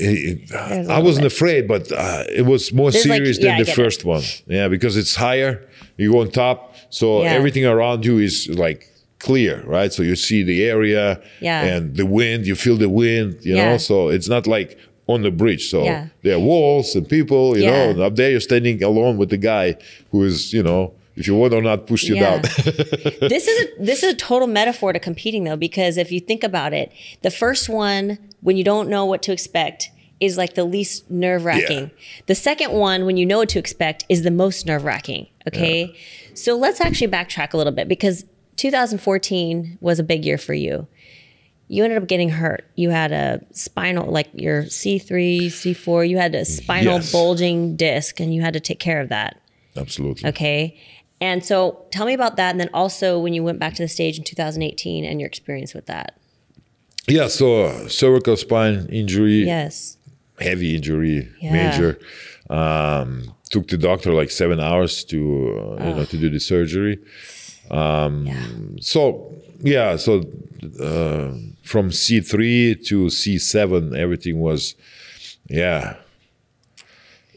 I wasn't afraid, but it was more serious than the first one. Yeah, because it's higher. You go on top, so everything around you is like clear, right? So you see the area and the wind. You feel the wind, you know. So it's not like on the bridge. So there are walls and people, you know. And up there, you're standing alone with the guy who is, you know, if you want or not, push you down. This is a total metaphor to competing, though, because if you think about it, the first one, when you don't know what to expect, is like the least nerve-wracking. Yeah. The second one, when you know what to expect, is the most nerve-wracking. Okay, so let's actually backtrack a little bit, because 2014 was a big year for you. You ended up getting hurt. You had a spinal, like your C3, C4. You had a spinal bulging disc, and you had to take care of that. Absolutely. Okay. And so tell me about that. And then also when you went back to the stage in 2018 and your experience with that. Yeah. So cervical spine injury. Yes. Heavy injury, major. Took the doctor like 7 hours to, you know, to do the surgery. So from C3 to C7, everything was,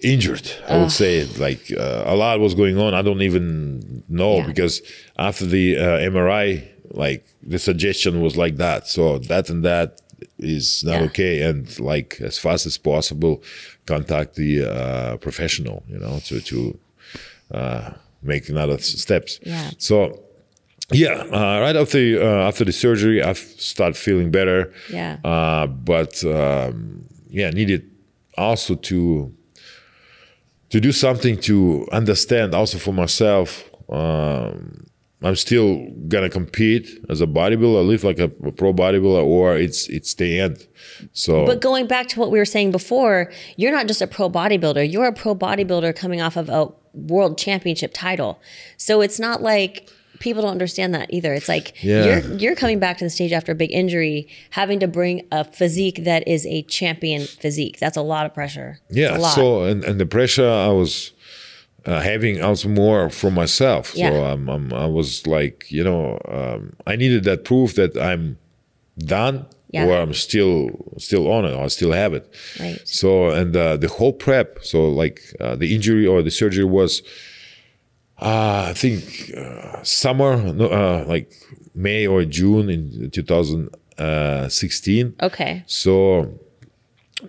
injured, I would say. Like a lot was going on. I don't even know because after the MRI, like the suggestion was like that. So that and that is not okay. And like as fast as possible, contact the professional, you know, to make another steps. Yeah. So right after the surgery, I started feeling better. Yeah. But needed also to do something to understand also for myself. I'm still gonna compete as a bodybuilder, live like a pro bodybuilder, or it's the end. So, but going back to what we were saying before, you're not just a pro bodybuilder. You're a pro bodybuilder coming off of a world championship title. So it's not like people don't understand that either. It's like you're coming back to the stage after a big injury, having to bring a physique that is a champion physique. That's a lot of pressure. Yeah. So and the pressure I was having also more from myself. So I was like, you know, I needed that proof that I'm done or I'm still on it, or I still have it. Right. So and the whole prep. So like the injury or the surgery was. I think summer, like May or June in 2016. Okay. So,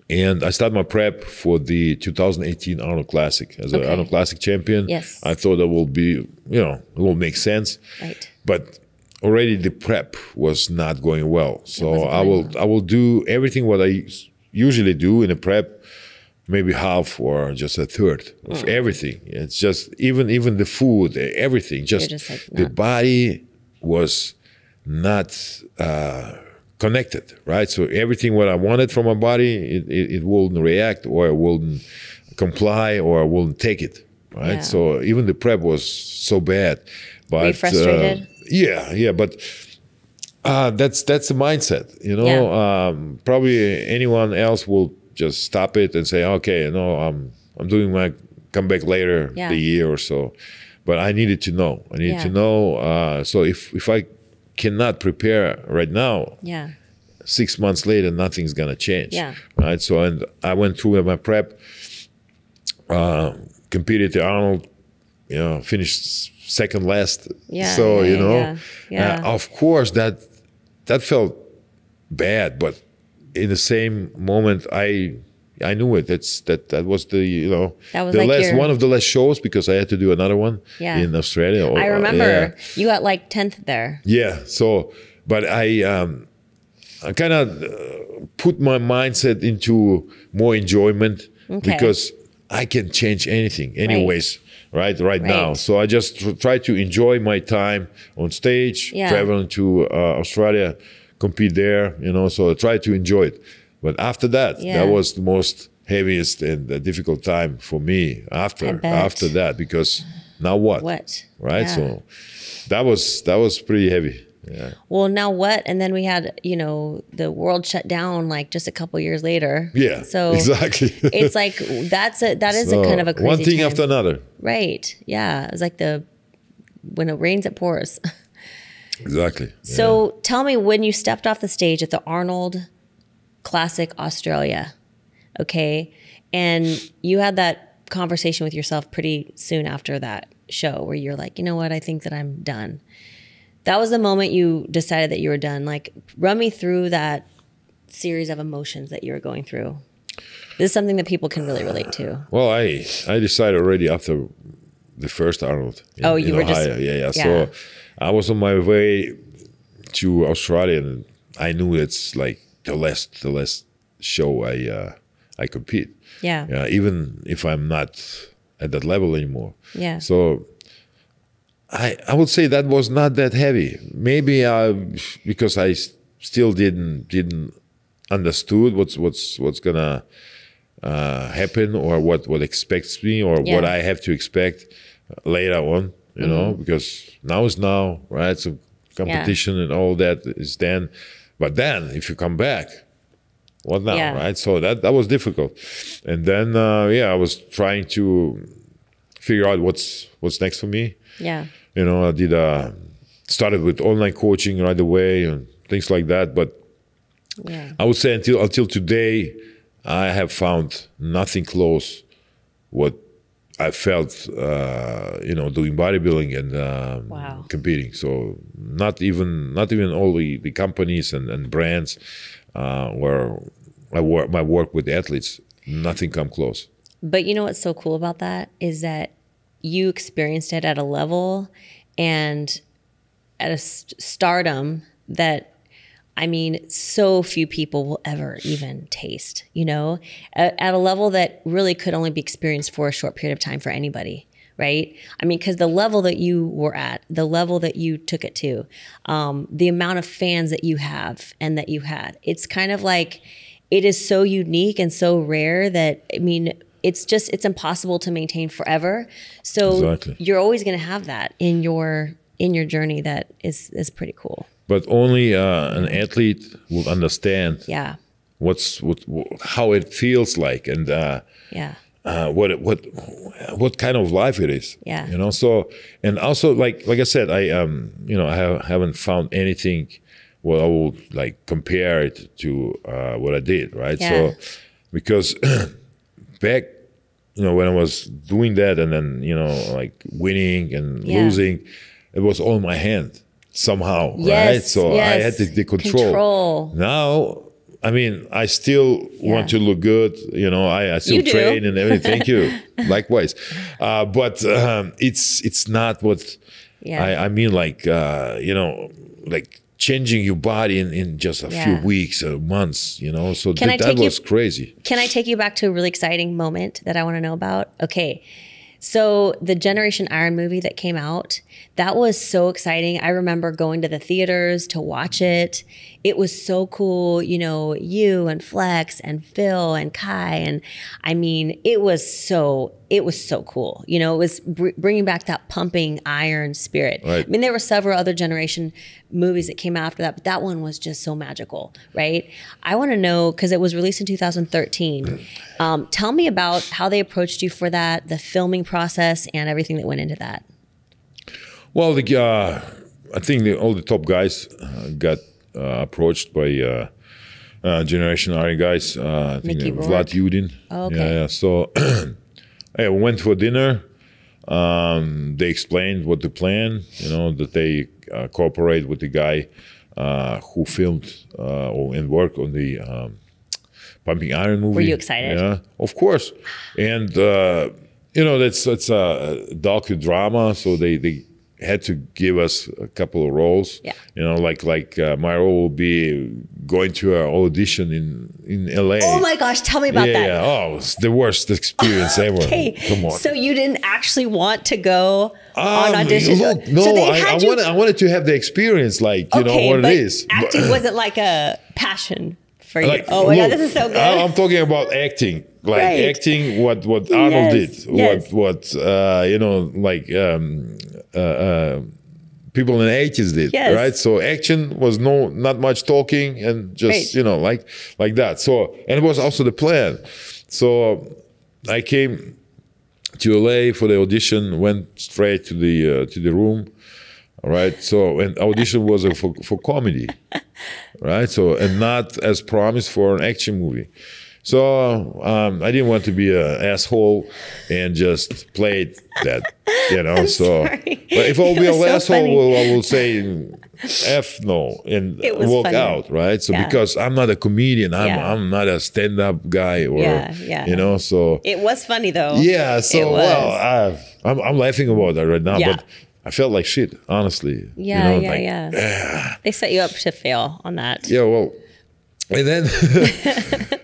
and I started my prep for the 2018 Arnold Classic as an Arnold Classic champion. Yes. I thought that will be, you know, it will make sense. Right. But already the prep was not going well. So I will do everything what I usually do in a prep. Maybe half or just a third of everything. It's just even the food, everything. Just like, the body was not connected, right? So everything what I wanted from my body, it wouldn't react, or it wouldn't comply, or I wouldn't take it, right? Yeah. So even the prep was so bad. But were you frustrated? But that's the mindset, you know. Probably anyone else will just stop it and say, okay, no, I'm doing my comeback later the year or so. But I needed to know. I needed to know. So if I cannot prepare right now, 6 months later, nothing's gonna change. Right. So and I went through my prep, competed at Arnold, you know, finished second last. So you know, of course that that felt bad, but in the same moment, I knew it. That was the, you know, that was the like last one of the last shows, because I had to do another one in Australia. I remember you got like 10th there. Yeah. So, but I kind of put my mindset into more enjoyment, because I can change anything anyways, right now. So I just try to enjoy my time on stage, traveling to Australia, compete there, you know, so I try to enjoy it. But after that, that was the most heaviest and difficult time for me after that, because now what? Right? So that was pretty heavy. Yeah. Well, now what? And then we had, you know, the world shut down like just a couple years later. Yeah. So exactly. It's like that is a kind of a crazy one thing time. After another. Right. Yeah. It was like when it rains, it pours. Exactly. So tell me, when you stepped off the stage at the Arnold Classic Australia, okay, and you had that conversation with yourself pretty soon after that show where you're like, you know what, I think that I'm done. That was the moment you decided that you were done. Like, run me through that series of emotions that you were going through. This is something that people can really relate to. Well, I decided already after the first Arnold in Ohio. Yeah. So I was on my way to Australia, and I knew it's like the last show I compete. Yeah. Even if I'm not at that level anymore. Yeah. So I would say that was not that heavy. Maybe because I still didn't understood what's gonna happen, or what expects me, or what I have to expect later on. You know, because now is now, right? So competition and all that is then. But then, if you come back, what now, right? So that was difficult. And then, I was trying to figure out what's next for me. Yeah. You know, I did started with online coaching right away and things like that. But I would say until today, I have found nothing close what I felt, doing bodybuilding and competing. So not even all the companies and brands where my work with the athletes, nothing come close. But you know what's so cool about that is that you experienced it at a level and at a stardom that, I mean, so few people will ever even taste, you know, at a level that really could only be experienced for a short period of time for anybody, right? I mean, because the level that you were at, the level that you took it to, the amount of fans that you have and that you had, it's kind of like, it is so unique and so rare that, I mean, it's impossible to maintain forever. So you're always going to have that in your journey. That is pretty cool. But only an athlete will understand how it feels like, and what kind of life it is. Yeah. You know. So, and also like I said, I haven't found anything what I would like compare it to what I did, right? Yeah. So because back, when I was doing that, and then like winning and losing, it was all in my hand. Somehow, right? So I had the control. Now, I mean, I still want to look good. I still train and everything. Thank you. Likewise. But it's not what I mean. Like like changing your body in just a few weeks or months. So that was crazy. Can I take you back to a really exciting moment that I want to know about? Okay. So the Generation Iron movie that came out, that was so exciting. I remember going to the theaters to watch it. It was so cool, you and Flex and Phil and Kai. And I mean, it was so cool. It was bringing back that pumping iron spirit. Right. I mean, there were several other Generation movies that came after that, but that one was just so magical, right? I want to know, because it was released in 2013. Tell me about how they approached you for that, the filming process, and everything that went into that. Well, I think all the top guys got approached by Generation Iron guys. I think Vlad Yudin. Oh, okay. Yeah. So we went for dinner. They explained what the plan, that they cooperate with the guy who filmed and worked on the Pumping Iron movie. Were you excited? Yeah, of course. And you know, that's a docudrama, so they had to give us a couple of roles. Yeah. You know, like my role will be going to an audition in LA. Oh my gosh, tell me about that. Yeah. Oh, it's the worst experience ever. Come on. So you didn't actually want to go on audition? Look, no, so I wanted to have the experience, like, you know, what it is. Acting wasn't like a passion for you. Like, Oh my God, look, this is so good. I'm talking about acting, like acting what Arnold did, what you know, like people in the 80s did, right? So action was not much talking and just you know, like that. So, and it was also the plan. So I came to LA for the audition, went straight to the room. All right. So, and audition was for comedy, right? So, and not as promised for an action movie. So I didn't want to be an asshole and just play that, you know. But if I'll be an asshole, I will say F no and walk out, right? So because I'm not a comedian, I'm not a stand-up guy, or you know. So it was funny though. Yeah. So well, I'm laughing about that right now, but I felt like shit, honestly. Yeah, you know, They set you up to fail on that. Yeah, well, and then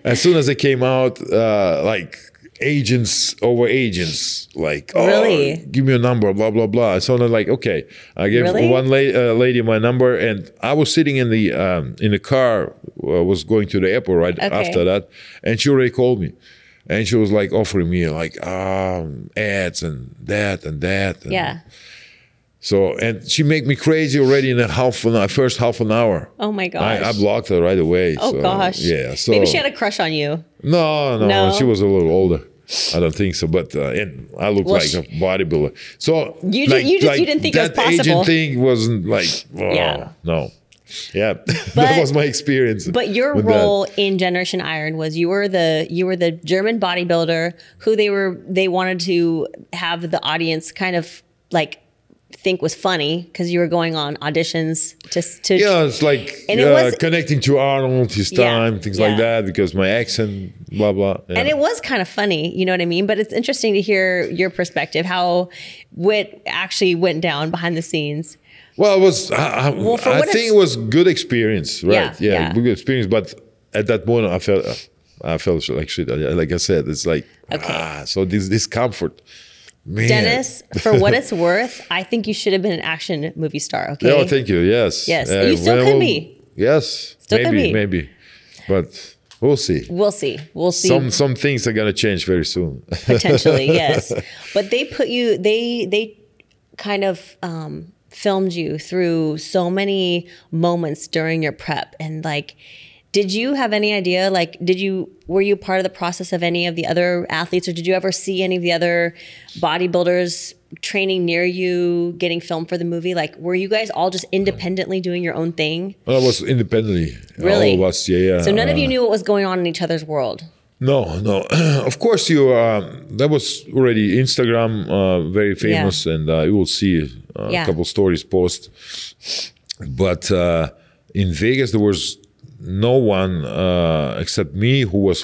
as soon as it came out, like agents over agents, like, oh, give me a number, blah, blah, blah. So I'm like, okay. I gave one lady my number, and I was sitting in the car, was going to the airport right after that, and she already called me. And she was like offering me like ads and that and that. And so, and she made me crazy already in first half an hour. Oh my gosh. I blocked her right away. Oh gosh. Yeah. So maybe she had a crush on you. No, she was a little older. I don't think so, but and I look like a bodybuilder. So you didn't think it was possible. That agent thing wasn't like, no. Yeah, that was my experience. But your role in Generation Iron was you were the German bodybuilder who they wanted to have the audience kind of like think was funny because you were going on auditions to it's like it was, connecting to Arnold, his time, things like that, because my accent, blah blah. And it was kind of funny, you know what I mean? But it's interesting to hear your perspective, how what actually went down behind the scenes. Well, it was. I think it was good experience, right? Yeah, good experience. But at that moment, I felt like shit. Like I said, it's like so this discomfort. Man. Dennis, for what it's worth, I think you should have been an action movie star. Okay. Oh, thank you. Yes. Yes. You still could be. Yes. Still maybe. But we'll see. We'll see. Some things are gonna change very soon. Potentially, yes. But they put you. They kind of filmed you through so many moments during your prep, and like. Did you have any idea, like, were you part of the process of any of the other athletes, or did you ever see any of the other bodybuilders training near you, getting filmed for the movie? Like, were you guys all just independently doing your own thing? Well, I was independently. Really? All of us, yeah. So none of you knew what was going on in each other's world? No. Of course, that was already Instagram, very famous, and you will see a couple stories post. But in Vegas, there was no one except me who was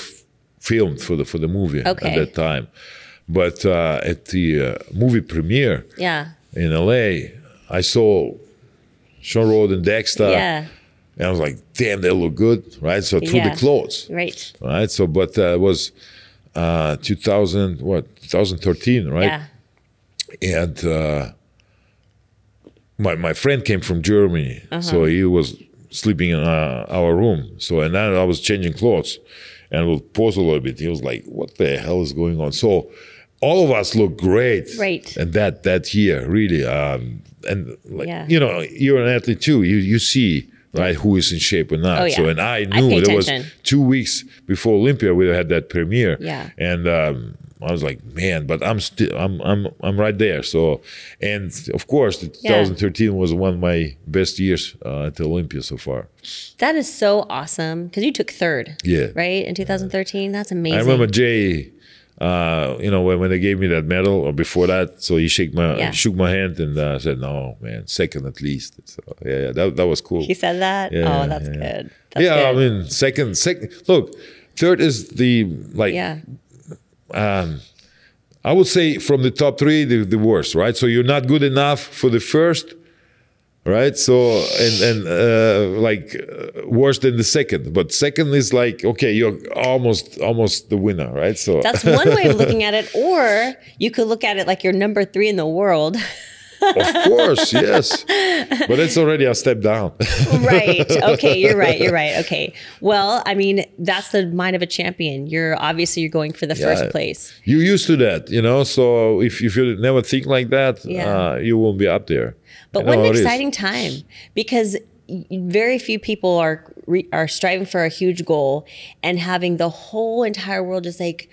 filmed for the movie at that time. But at the movie premiere in LA, I saw Sean Road and Dexter, and I was like, damn, they look good, right? So through the clothes, right? So, but it was 2013, right? And my friend came from Germany, so he was sleeping in our room. So, and then I was changing clothes and we'll pause a little bit. He was like, what the hell is going on? So all of us look great. Right. And that year, really. And like, you know, you're an athlete too. You see, right, who is in shape or not. So, and I knew there was 2 weeks before Olympia, we had that premiere. And I was like, man, but I'm right there. So, and of course, 2013 was one of my best years at the Olympia so far. That is so awesome because you took third. Right, in 2013. That's amazing. I remember Jay when they gave me that medal or before that, so he shook my hand and said, "No, man, second at least." So that was cool. He said that. Yeah, That's good. That's good. I good. mean, second. Look, third is the I would say from the top three, the worst, right? So you're not good enough for the first, right? So and worse than the second, but second is like, okay, you're almost the winner, right? So that's one way of looking at it, or you could look at it like you're number 3 in the world. Of course, yes, but it's already a step down. Right. Okay, you're right. Okay. Well, I mean, that's the mind of a champion. You're going for the first place. You're used to that, So if you never think like that, you won't be up there. But what an exciting time, because very few people are striving for a huge goal and having the whole entire world just like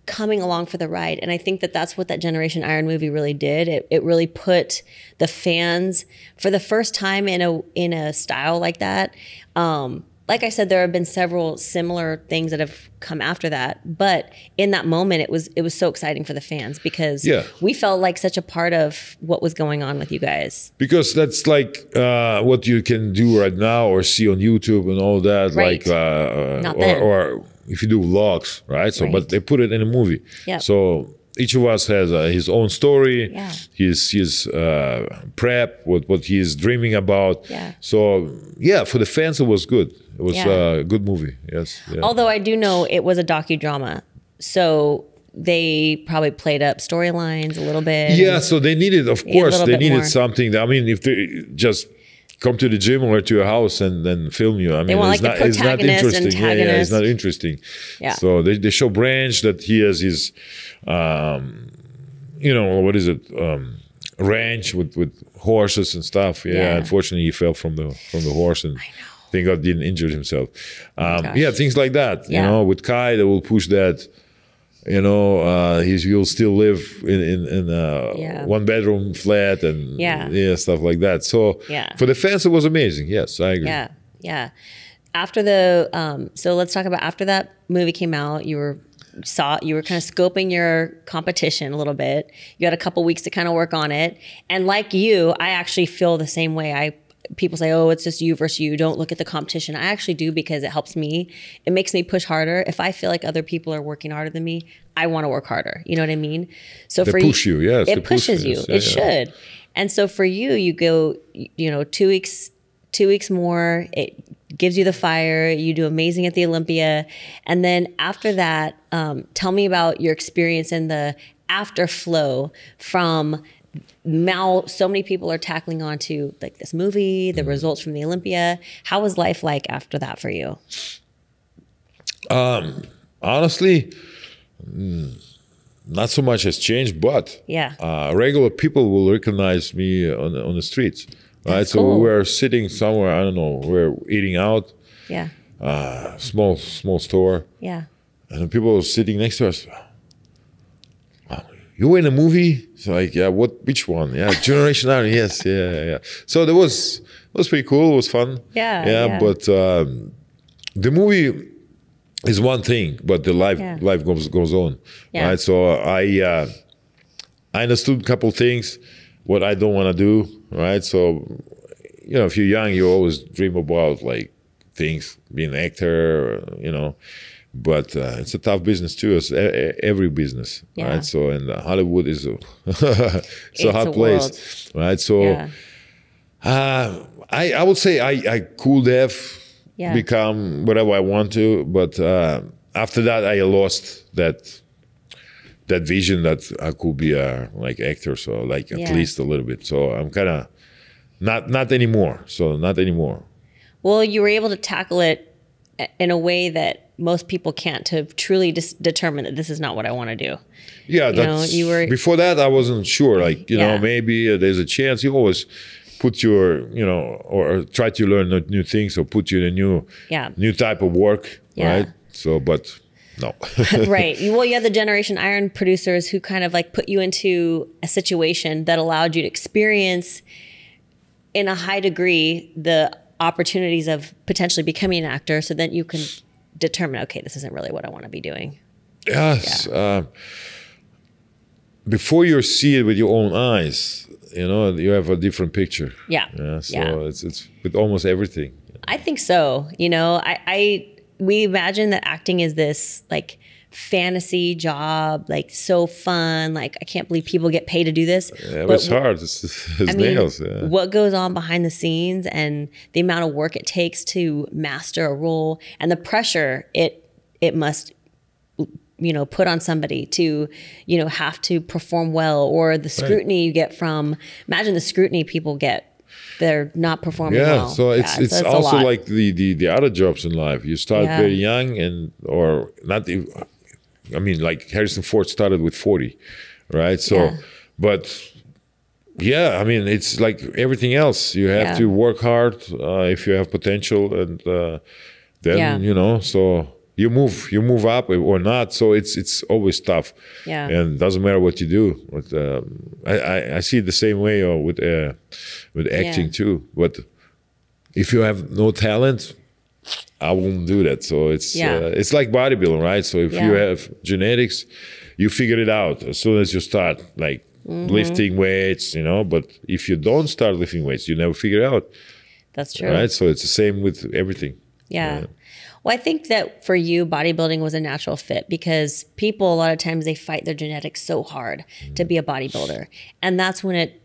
coming along for the ride. And I think that that's what that Generation Iron movie really did. It really put the fans for the first time in a style like that. Like I said, there have been several similar things that have come after that. But in that moment, it was so exciting for the fans because we felt like such a part of what was going on with you guys. Because that's like what you can do right now or see on YouTube and all that. Right. Like, or if you do vlogs, right? So, but they put it in a movie. Yep. So each of us has his own story, his prep, what he's dreaming about. Yeah. So for the fans, it was good. It was a good movie. Yes. Yeah. Although I do know it was a docudrama, so they probably played up storylines a little bit. Yeah. So they needed, of course, they needed something. I mean, if they just come to the gym or to your house and then film you. I mean, it's not interesting. It's not interesting. Yeah. So they show Branch that he has his, what is it, ranch with horses and stuff. Yeah. Unfortunately, he fell from the horse and thank God didn't injure himself. Things like that. Yeah. With Kai, they will push that. He'll still live in a 1-bedroom flat and stuff like that. So for the fans, it was amazing. Yes, I agree. Yeah. After so let's talk about after that movie came out, you were kind of scoping your competition a little bit. You had a couple weeks to kind of work on it. And like you, I actually feel the same way. People say, oh, it's just you versus you. Don't look at the competition. I actually do because it helps me. It makes me push harder. If I feel like other people are working harder than me, I want to work harder. You know what I mean? So they push you, yes. It pushes you. It should. And so for you, you go, 2 weeks more. It gives you the fire. You do amazing at the Olympia. And then after that, tell me about your experience in the afterflow from now so many people are tackling onto like this movie, the results from the Olympia. How was life like after that for you? Honestly, not so much has changed, but regular people will recognize me on the streets, right? That's so cool. we're sitting somewhere, I don't know, we're eating out, small store, and people are sitting next to us. You were in a movie? So like, which one? Yeah, Generation Iron, yes, yeah. So it was pretty cool, it was fun. But the movie is one thing, but the life goes on, right? So I understood a couple things, what I don't want to do, right? So, if you're young, you always dream about like things, being an actor, but it's a tough business too, as every business, right? So, and Hollywood is it's a hard place, right? So, I would say I could have become whatever I want to, but after that, I lost that vision that I could be a like actor, so like at least a little bit. So I'm kind of not anymore. So not anymore. Well, you were able to tackle it in a way that most people can't, to truly determine that this is not what I want to do. Yeah, before that I wasn't sure. Like maybe there's a chance. You always put your or try to learn new things or put you in a new type of work, right? So, but no. Right. Well, you had the Generation Iron producers who kind of like put you into a situation that allowed you to experience in a high degree the opportunities of potentially becoming an actor, so that you can determine, okay, this isn't really what I want to be doing. Yes. Before you see it with your own eyes, you have a different picture. Yeah. So it's with almost everything. I think so. We imagine that acting is this like fantasy job, like so fun. Like I can't believe people get paid to do this. Yeah, but it's hard. It's nails. Yeah. What goes on behind the scenes and the amount of work it takes to master a role and the pressure it must put on somebody to, have to perform well, or the scrutiny you get from, imagine the scrutiny people get. They're not performing well. So it's also like the other jobs in life. You start very young like Harrison Ford started with 40, right? So, but it's like everything else. You have to work hard if you have potential, and then so you move up or not. So it's always tough. Yeah, and doesn't matter what you do. But I see it the same way with acting too. But if you have no talent, I won't do that. So it's like bodybuilding, right? So if you have genetics, you figure it out as soon as you start like lifting weights, But if you don't start lifting weights, you never figure it out. That's true, right? So it's the same with everything. Yeah. Well, I think that for you, bodybuilding was a natural fit because people, a lot of times, they fight their genetics so hard to be a bodybuilder. And that's when it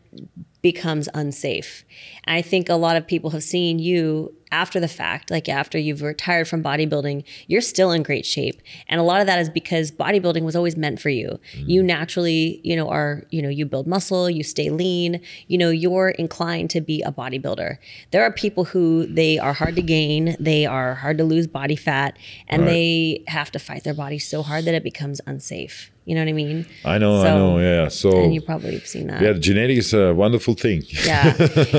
becomes unsafe. And I think a lot of people have seen you after the fact, like after you've retired from bodybuilding, you're still in great shape. And a lot of that is because bodybuilding was always meant for you. You naturally, you build muscle, you stay lean, you're inclined to be a bodybuilder. There are people who they are hard to gain, they are hard to lose body fat, and they have to fight their body so hard that it becomes unsafe. You know what I mean? I know, yeah. So, and you probably have seen that. Yeah, genetics is a wonderful thing. Yeah.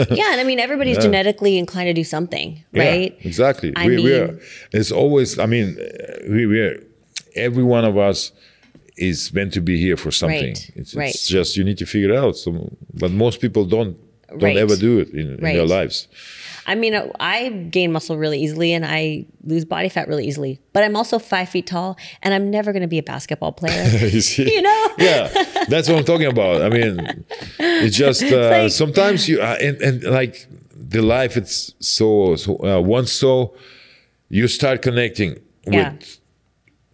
Yeah, and everybody's genetically inclined to do something, right? Yeah, exactly. We are, it's always, we are, every one of us is meant to be here for something. Right. It's just, you need to figure it out. So, but most people don't ever do it in their lives. I gain muscle really easily and I lose body fat really easily, but I'm also 5 feet tall and I'm never going to be a basketball player. Yeah, that's what I'm talking about. It's just sometimes you and like the life, it's so once you start connecting with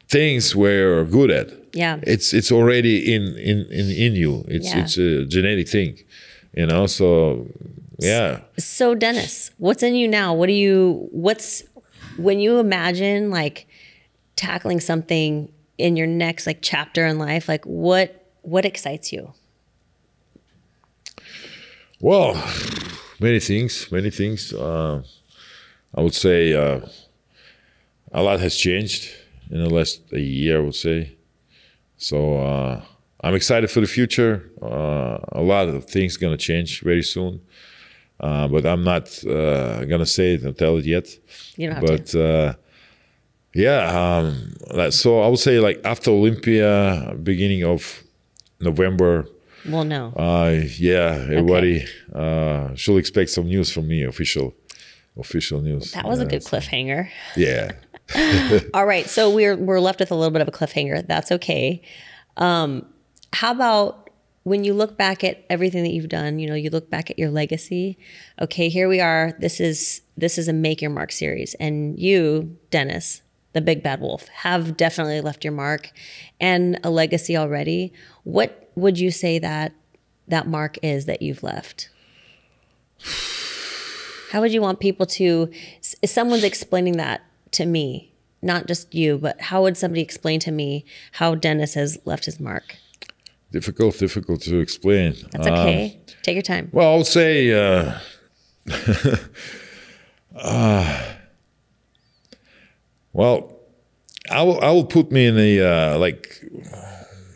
things where you're good at. Yeah, it's already in you. It's a genetic thing, So. Yeah. So Dennis, what's in you now? When you imagine like tackling something in your next like chapter in life, like what excites you? Well, many things. I would say a lot has changed in the last year, I would say. So I'm excited for the future. A lot of things going to change very soon. But I'm not gonna say it and tell it yet. You don't have to. So I would say like after Olympia, beginning of November. We'll know. Everybody should expect some news from me, official news. That was a good cliffhanger. Yeah. All right, so we're left with a little bit of a cliffhanger. That's okay. How about when you look back at everything that you've done, you look back at your legacy. Okay, here we are. This is a Make Your Mark series. And you, Dennis, the Big Bad Wolf, have definitely left your mark and a legacy already. What would you say that mark is that you've left? How would you want people to, if someone's explaining that to me, not just you, but how would somebody explain to me how Dennis has left his mark? Difficult to explain. That's okay. Take your time. Well, I would say, I will put me in a like,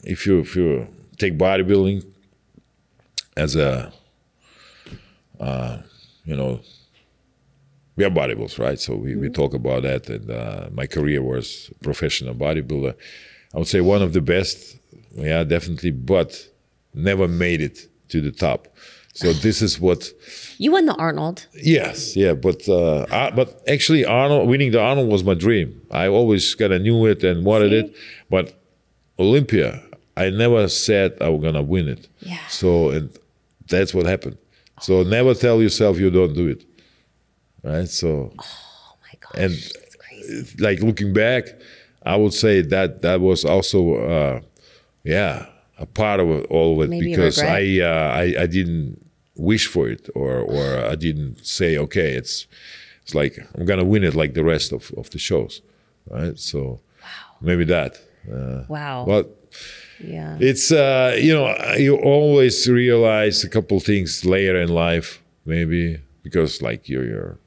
if you take bodybuilding as a, we are bodybuilders, right? So we talk about that, and my career was professional bodybuilder. I would say one of the best. Yeah, definitely, but never made it to the top. So this is what you won the Arnold. Yes, yeah, but actually, winning the Arnold was my dream. I always kind of knew it and wanted it, but Olympia, I never said I was gonna win it. Yeah. So, and that's what happened. So never tell yourself you don't do it, right? So, Oh my gosh, and that's crazy. like looking back, I would say that was also, a part of all of it. Maybe because regret? I didn't wish for it, or I didn't say, okay, it's like I'm gonna win it like the rest of the shows, right? So maybe that. Wow. But Yeah. it's you always realize a couple things later in life, maybe, because like you're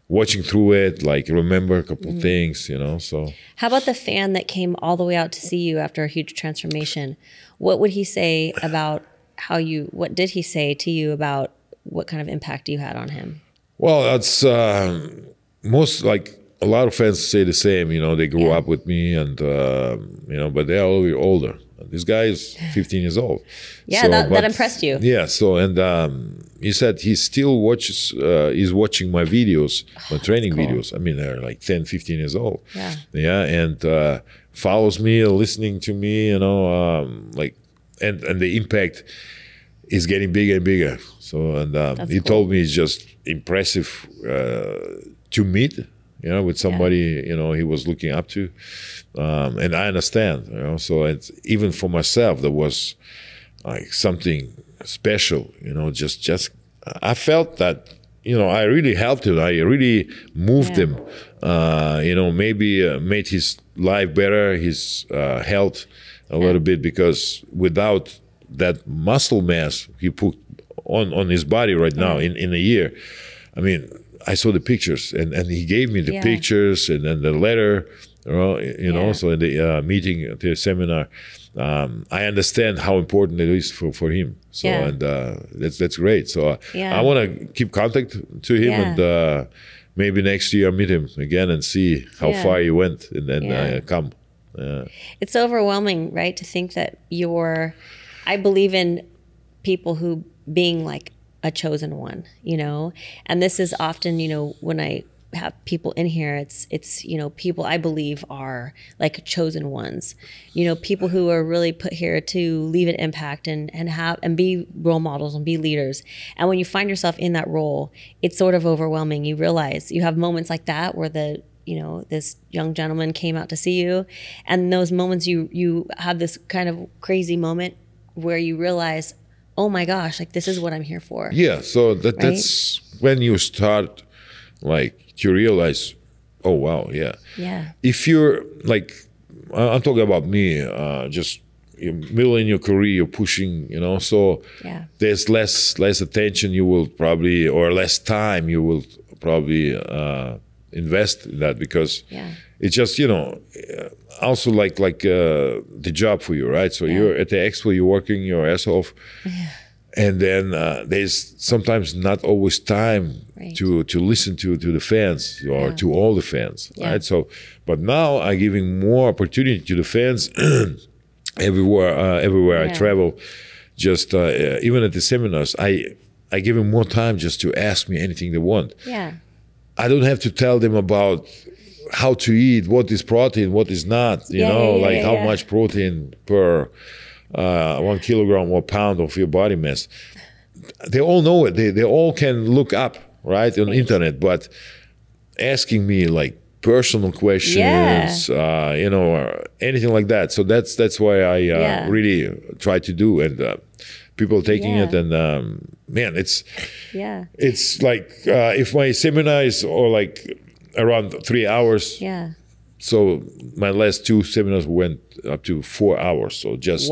watching through it, like remember a couple things, so. How about the fan that came all the way out to see you after a huge transformation? What would he say about what did he say to you about what kind of impact you had on him? Well, that's most, like a lot of fans say the same, they grew up with me, and but they're all older. This guy is 15 years old. Yeah, that impressed you. Yeah, so, and he said he still watches, he's watching my videos, my training cool. videos. I mean, they're like 10, 15 years old. Yeah. Yeah, and follows me, listening to me, like, and the impact is getting bigger and bigger. So, and he told me it's just impressive to meet, with somebody, he was looking up to. And I understand, so it's, even for myself, there was like something special, just I felt that, I really helped him. I really moved him, maybe made his life better, his health a little bit, because without that muscle mass he put on his body right now in a year, I mean, I saw the pictures, and he gave me the pictures, and then the letter, so in the meeting, at the seminar, I understand how important it is for him. So, and that's great. So I want to keep contact to him, and maybe next year meet him again and see how far he went, and then come. It's overwhelming, right? To think that I believe in people who being like a chosen one, and this is often, when I have people in here, it's people I believe are like chosen ones, people who are really put here to leave an impact and be role models and be leaders. And when you find yourself in that role, it's sort of overwhelming. You realize you have moments like that where this young gentleman came out to see you, and those moments you have this kind of crazy moment where you realize, oh my gosh, like this is what I'm here for. Yeah, so that's when you start like to realize, oh wow, yeah. If you're like, I'm talking about me, just middle in your career, you're pushing, so there's less attention you will probably, or less time you will probably invest in that, because it's just, also like the job for you, right? So you're at the expo, you're working your ass off, and then there's sometimes not always time to listen to the fans, or to all the fans, right? So, but now I'm giving more opportunity to the fans everywhere I travel. Just even at the seminars, I give them more time just to ask me anything they want. I don't have to tell them about how to eat, what is protein, what is not, how much protein per 1 kilogram or pound of your body mass. They all know it. They all can look up, right, on the internet, but asking me like personal questions, or anything like that. So that's why I really try to do, and people taking it, and man, it's like if my seminar is like around 3 hours. So my last 2 seminars went up to 4 hours. So just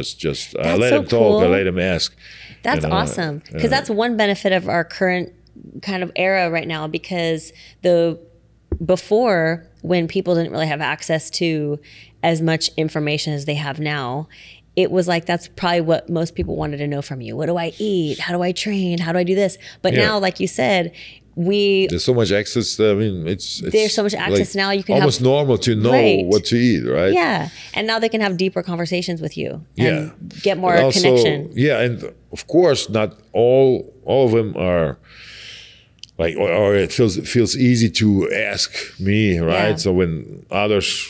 just I let them talk, I let them ask. That's awesome, because that's one benefit of our current kind of era right now, because before, when people didn't really have access to as much information as they have now, it was like, that's probably what most people wanted to know from you. What do I eat? How do I train? How do I do this? But now, like you said, there's so much access. I mean, there's so much access like now. You can almost normal to know what to eat, right? Yeah, and now they can have deeper conversations with you. And get more connection. Yeah, and of course, not all of them are like, or it feels easy to ask me, right? So when others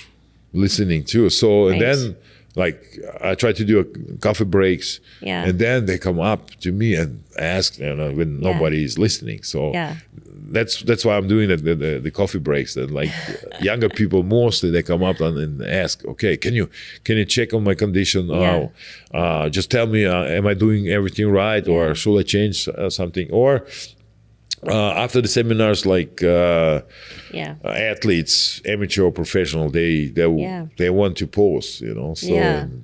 listening too, so and then like I try to do a coffee breaks, and then they come up to me and ask, when nobody is listening. So that's why I'm doing the coffee breaks. And like younger people, mostly they come up and ask, okay, can you check on my condition? Just tell me, am I doing everything right, or should I change something? Or after the seminars, like athletes, amateur or professional, they want to pose, so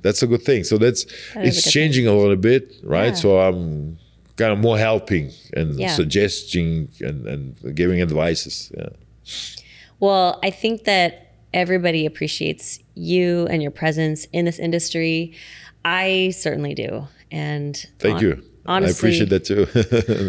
that's a good thing. So it's changing a little bit, right? So I'm kind of more helping and suggesting and giving advices. Well, I think that everybody appreciates you and your presence in this industry. I certainly do. And thank you. Honestly, I appreciate that too.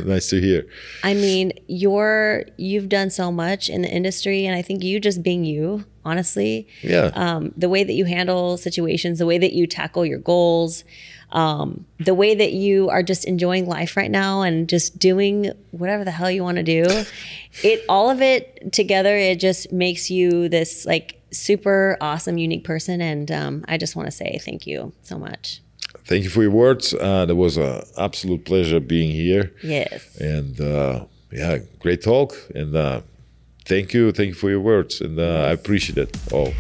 Nice to hear. I mean, you've done so much in the industry, and I think you just being you, honestly. The way that you handle situations, the way that you tackle your goals, the way that you are just enjoying life right now and just doing whatever the hell you want to do. All of it together, it just makes you this like super awesome, unique person. And I just want to say thank you so much. Thank you for your words. That was an absolute pleasure being here. Yes. And great talk. And thank you for your words. And I appreciate it all.